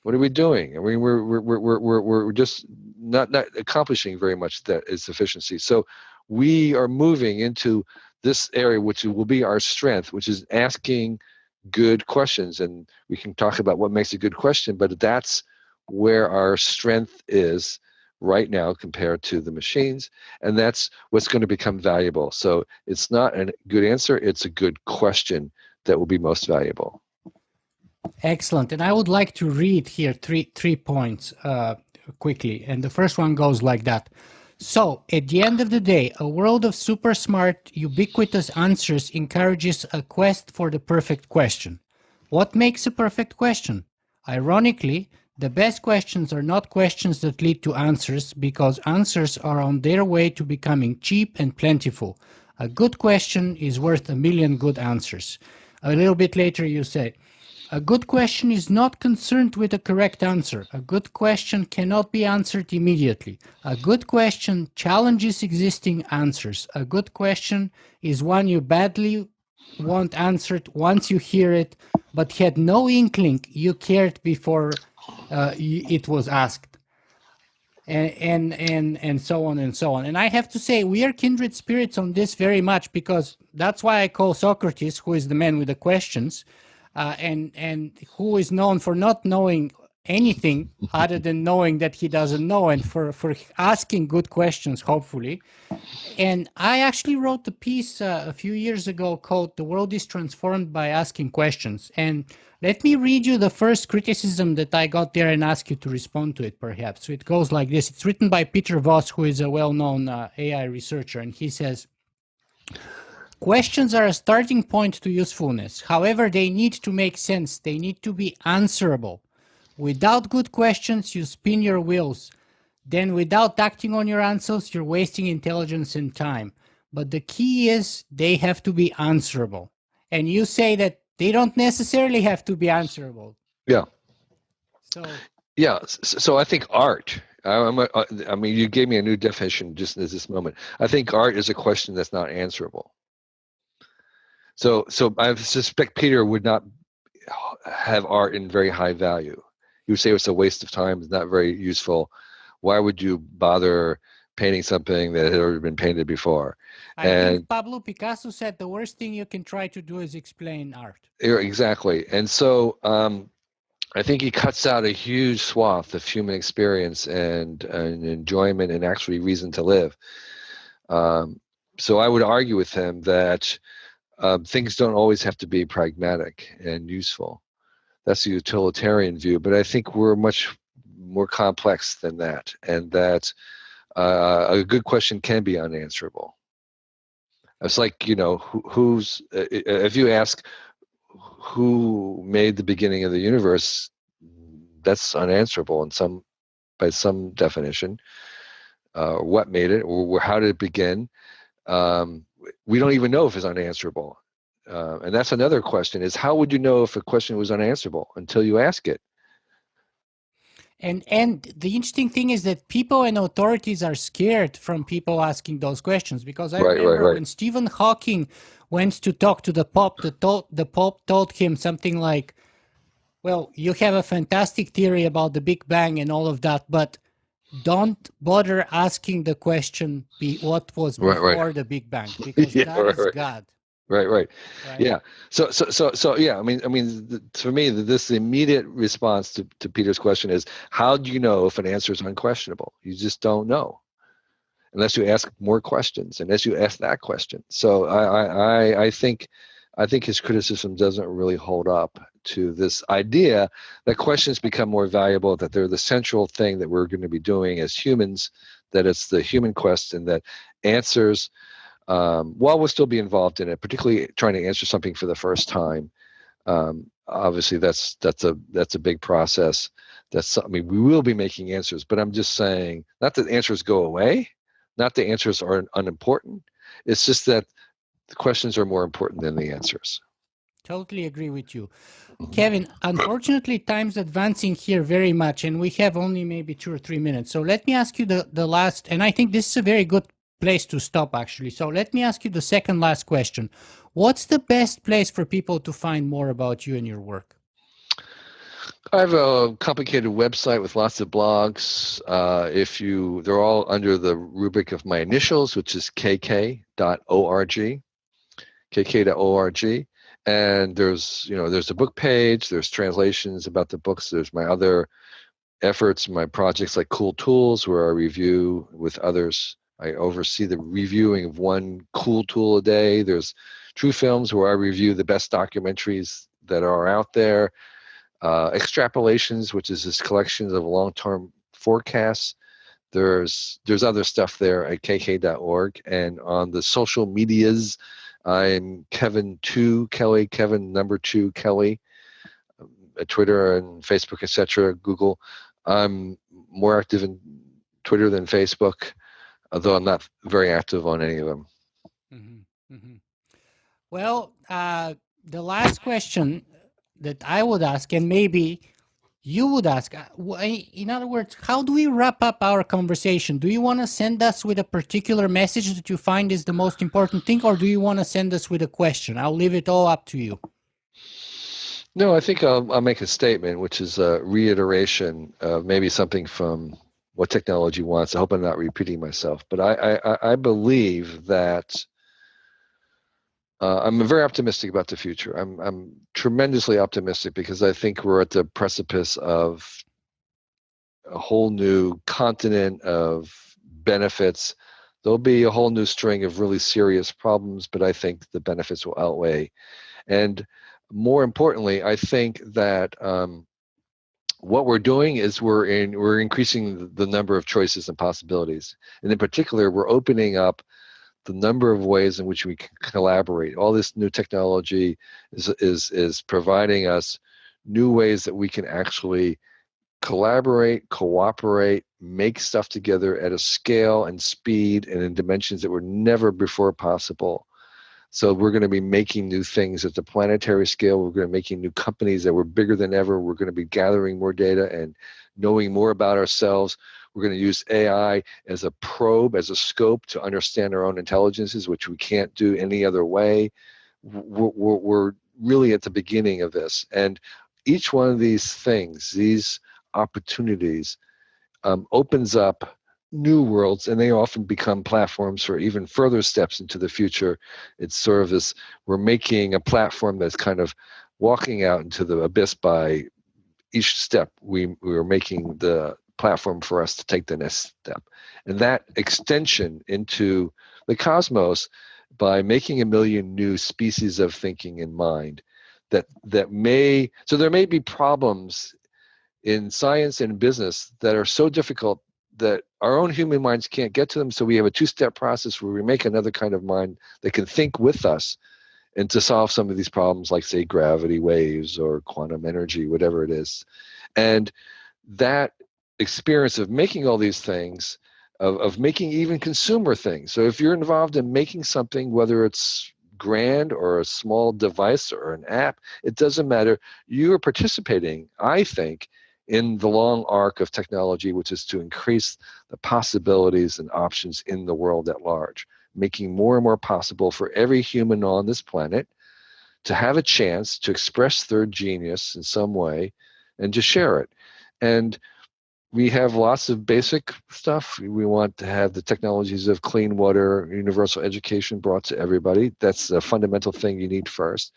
Speaker 2: What are we doing? I mean, we're just not accomplishing very much that is efficiency. So we are moving into this area, which will be our strength, which is asking good questions. And we can talk about what makes a good question, but that's where our strength is right now compared to the machines. And that's what's going to become valuable. So it's not a good answer. It's a good question that will be most valuable.
Speaker 1: Excellent. And I would like to read here three points quickly. And the first one goes like that. So, at the end of the day, a world of super smart, ubiquitous answers encourages a quest for the perfect question. What makes a perfect question? Ironically, the best questions are not questions that lead to answers because answers are on their way to becoming cheap and plentiful. A good question is worth 1,000,000 good answers. A little bit later you say, a good question is not concerned with a correct answer. A good question cannot be answered immediately. A good question challenges existing answers. A good question is one you badly want answered once you hear it, but had no inkling you cared before it was asked. And so on and so on. And I have to say, we are kindred spirits on this very much, because that's why I call Socrates, who is the man with the questions, and who is known for not knowing anything other than knowing that he doesn't know, and for asking good questions, hopefully. And I actually wrote a piece a few years ago called "The World is Transformed by Asking Questions." And let me read you the first criticism that I got there and ask you to respond to it, perhaps. So it goes like this. It's written by Peter Voss, who is a well-known AI researcher, and he says, questions are a starting point to usefulness. However, they need to make sense. They need to be answerable. Without good questions, you spin your wheels. Then without acting on your answers, you're wasting intelligence and time. But the key is they have to be answerable. And you say that they don't necessarily have to be answerable.
Speaker 2: Yeah.
Speaker 1: So
Speaker 2: Yeah. So I think art. I mean, you gave me a new definition just at this moment. I think art is a question that's not answerable. So I suspect Peter would not have art in very high value. He would say it's a waste of time. It's not very useful. Why would you bother painting something that had already been painted before?
Speaker 1: I think Pablo Picasso said the worst thing you can try to do is explain art.
Speaker 2: Exactly. And so I think he cuts out a huge swath of human experience and enjoyment and actually reason to live. So I would argue with him that things don't always have to be pragmatic and useful. That's the utilitarian view, but I think we're much more complex than that, and that a good question can be unanswerable. It's like, who's if you ask who made the beginning of the universe, that's unanswerable by some definition. What made it, or how did it begin? We don't even know if it's unanswerable. And that's another question, is how would you know if a question was unanswerable until you ask it?
Speaker 1: And the interesting thing is that people and authorities are scared from people asking those questions, because I remember when Stephen Hawking went to talk to the Pope, the Pope told him something like, well, you have a fantastic theory about the Big Bang and all of that, but don't bother asking the question, what was before the Big Bang, because that is God.
Speaker 2: Right. Yeah. So yeah. I mean, for me, this immediate response to Peter's question is, how do you know if an answer is unquestionable? You just don't know, unless you ask more questions, unless you ask that question. So I think his criticism doesn't really hold up to this idea that questions become more valuable, that they're the central thing that we're going to be doing as humans, that it's the human quest, and that answers, while we'll still be involved in it, particularly trying to answer something for the first time, obviously that's a big process. We will be making answers, but I'm just saying, not that answers go away, not the answers are unimportant. It's just that the questions are more important than the answers.
Speaker 1: Totally agree with you. Kevin, unfortunately, time's advancing here very much, and we have only maybe 2 or 3 minutes. So let me ask you the last, and I think this is a very good place to stop, actually. So let me ask you the second last question. What's the best place for people to find more about you and your work?
Speaker 2: I have a complicated website with lots of blogs. They're all under the rubric of my initials, which is kk.org, kk.org. And there's a book page, there's translations about the books, there's my other efforts, my projects like Cool Tools, where I review with others. I oversee the reviewing of one cool tool a day. There's True Films, where I review the best documentaries that are out there. Extrapolations, which is this collection of long-term forecasts. There's other stuff there at kk.org. And on the social medias, I'm Kevin2 Kelly, Kevin number 2 Kelly, at Twitter and Facebook, etc., Google. I'm more active in Twitter than Facebook, although I'm not very active on any of them.
Speaker 1: Mm-hmm. Mm-hmm. Well, the last question that I would ask, and maybe you would ask, in other words, how do we wrap up our conversation? Do you want to send us with a particular message that you find is the most important thing, or do you want to send us with a question? I'll leave it all up to you.
Speaker 2: No, I think I'll make a statement, which is a reiteration of maybe something from What Technology Wants. I hope I'm not repeating myself, but I believe that I'm very optimistic about the future. I'm tremendously optimistic, because I think we're at the precipice of a whole new continent of benefits. There'll be a whole new string of really serious problems, but I think the benefits will outweigh. And more importantly, I think that what we're doing is we're increasing the number of choices and possibilities. And in particular, we're opening up the number of ways in which we can collaborate. All this new technology is providing us new ways that we can actually collaborate, cooperate, make stuff together at a scale and speed and in dimensions that were never before possible. So we're going to be making new things at the planetary scale. We're going to be making new companies that were bigger than ever. We're going to be gathering more data and knowing more about ourselves. We're going to use AI as a probe, as a scope to understand our own intelligences, which we can't do any other way. We're really at the beginning of this. And each one of these things, these opportunities, opens up new worlds, and they often become platforms for even further steps into the future. It's sort of this, we're making a platform that's kind of walking out into the abyss. By each step we are making the platform for us to take the next step. And that extension into the cosmos, by making a million new species of thinking in mind, that may, so there may be problems in science and business that are so difficult that our own human minds can't get to them. So we have a two-step process where we make another kind of mind that can think with us and to solve some of these problems, like, say, gravity waves or quantum energy, whatever it is. And that experience of making all these things, of making even consumer things. So if you're involved in making something, whether it's grand or a small device or an app, it doesn't matter. You are participating, I think, in the long arc of technology, which is to increase the possibilities and options in the world at large, making more and more possible for every human on this planet to have a chance to express their genius in some way and to share it. And we have lots of basic stuff. We want to have the technologies of clean water, universal education brought to everybody. That's a fundamental thing you need first.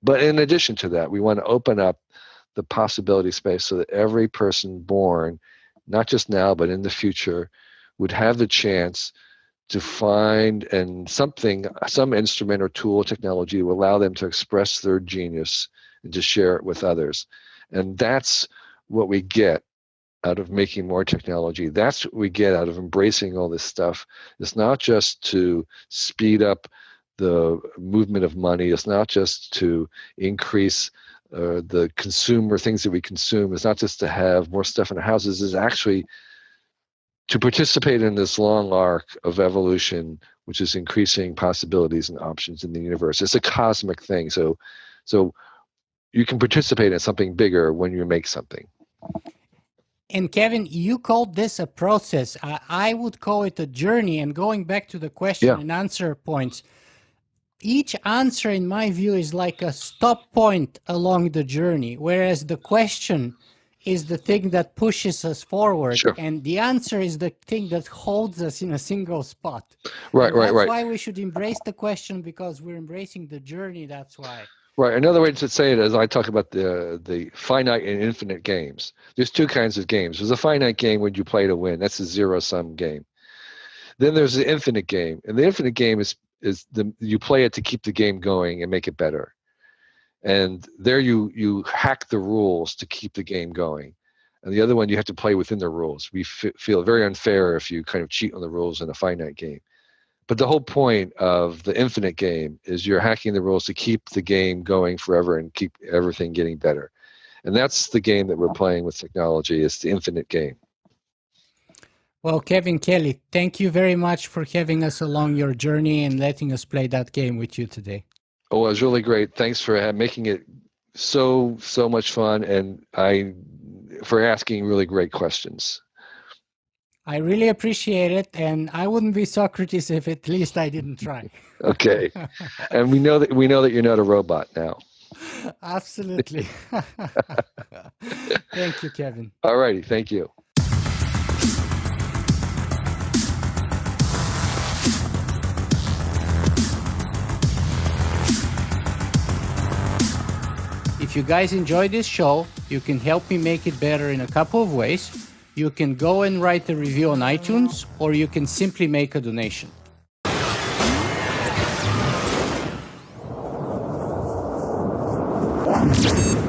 Speaker 2: But in addition to that, we want to open up the possibility space so that every person born, not just now, but in the future, would have the chance to find some instrument or tool or technology to allow them to express their genius and to share it with others. And that's what we get out of making more technology. That's what we get out of embracing all this stuff. It's not just to speed up the movement of money. It's not just to increase the consumer things that we consume. It's not just to have more stuff in our houses. It's actually to participate in this long arc of evolution, which is increasing possibilities and options in the universe. It's a cosmic thing. So you can participate in something bigger when you make something.
Speaker 1: And Kevin, you called this a process. I would call it a journey. And going back to the question and answer points, each answer, in my view, is like a stop point along the journey, whereas the question is the thing that pushes us forward, and the answer is the thing that holds us in a single spot. Right. That's why we should embrace the question, because we're embracing the journey. That's why. Right.
Speaker 2: Another way to say it is, I talk about the finite and infinite games. There's two kinds of games. There's a finite game where you play to win. That's a zero-sum game. Then there's the infinite game, and the infinite game is you play it to keep the game going and make it better. And there you hack the rules to keep the game going. And the other one, you have to play within the rules. We feel very unfair if you kind of cheat on the rules in a finite game. But the whole point of the infinite game is you're hacking the rules to keep the game going forever and keep everything getting better. And that's the game that we're playing with technology. It's the infinite game.
Speaker 1: Well, Kevin Kelly, thank you very much for having us along your journey and letting us play that game with you today.
Speaker 2: Oh, it was really great. Thanks for making it so much fun, and for asking really great questions.
Speaker 1: I really appreciate it, and I wouldn't be Socrates if at least I didn't try.
Speaker 2: Okay, and we know that you're not a robot now.
Speaker 1: Absolutely. Thank you, Kevin.
Speaker 2: All righty, thank you.
Speaker 1: If you guys enjoy this show, you can help me make it better in a couple of ways. You can go and write a review on iTunes, or you can simply make a donation.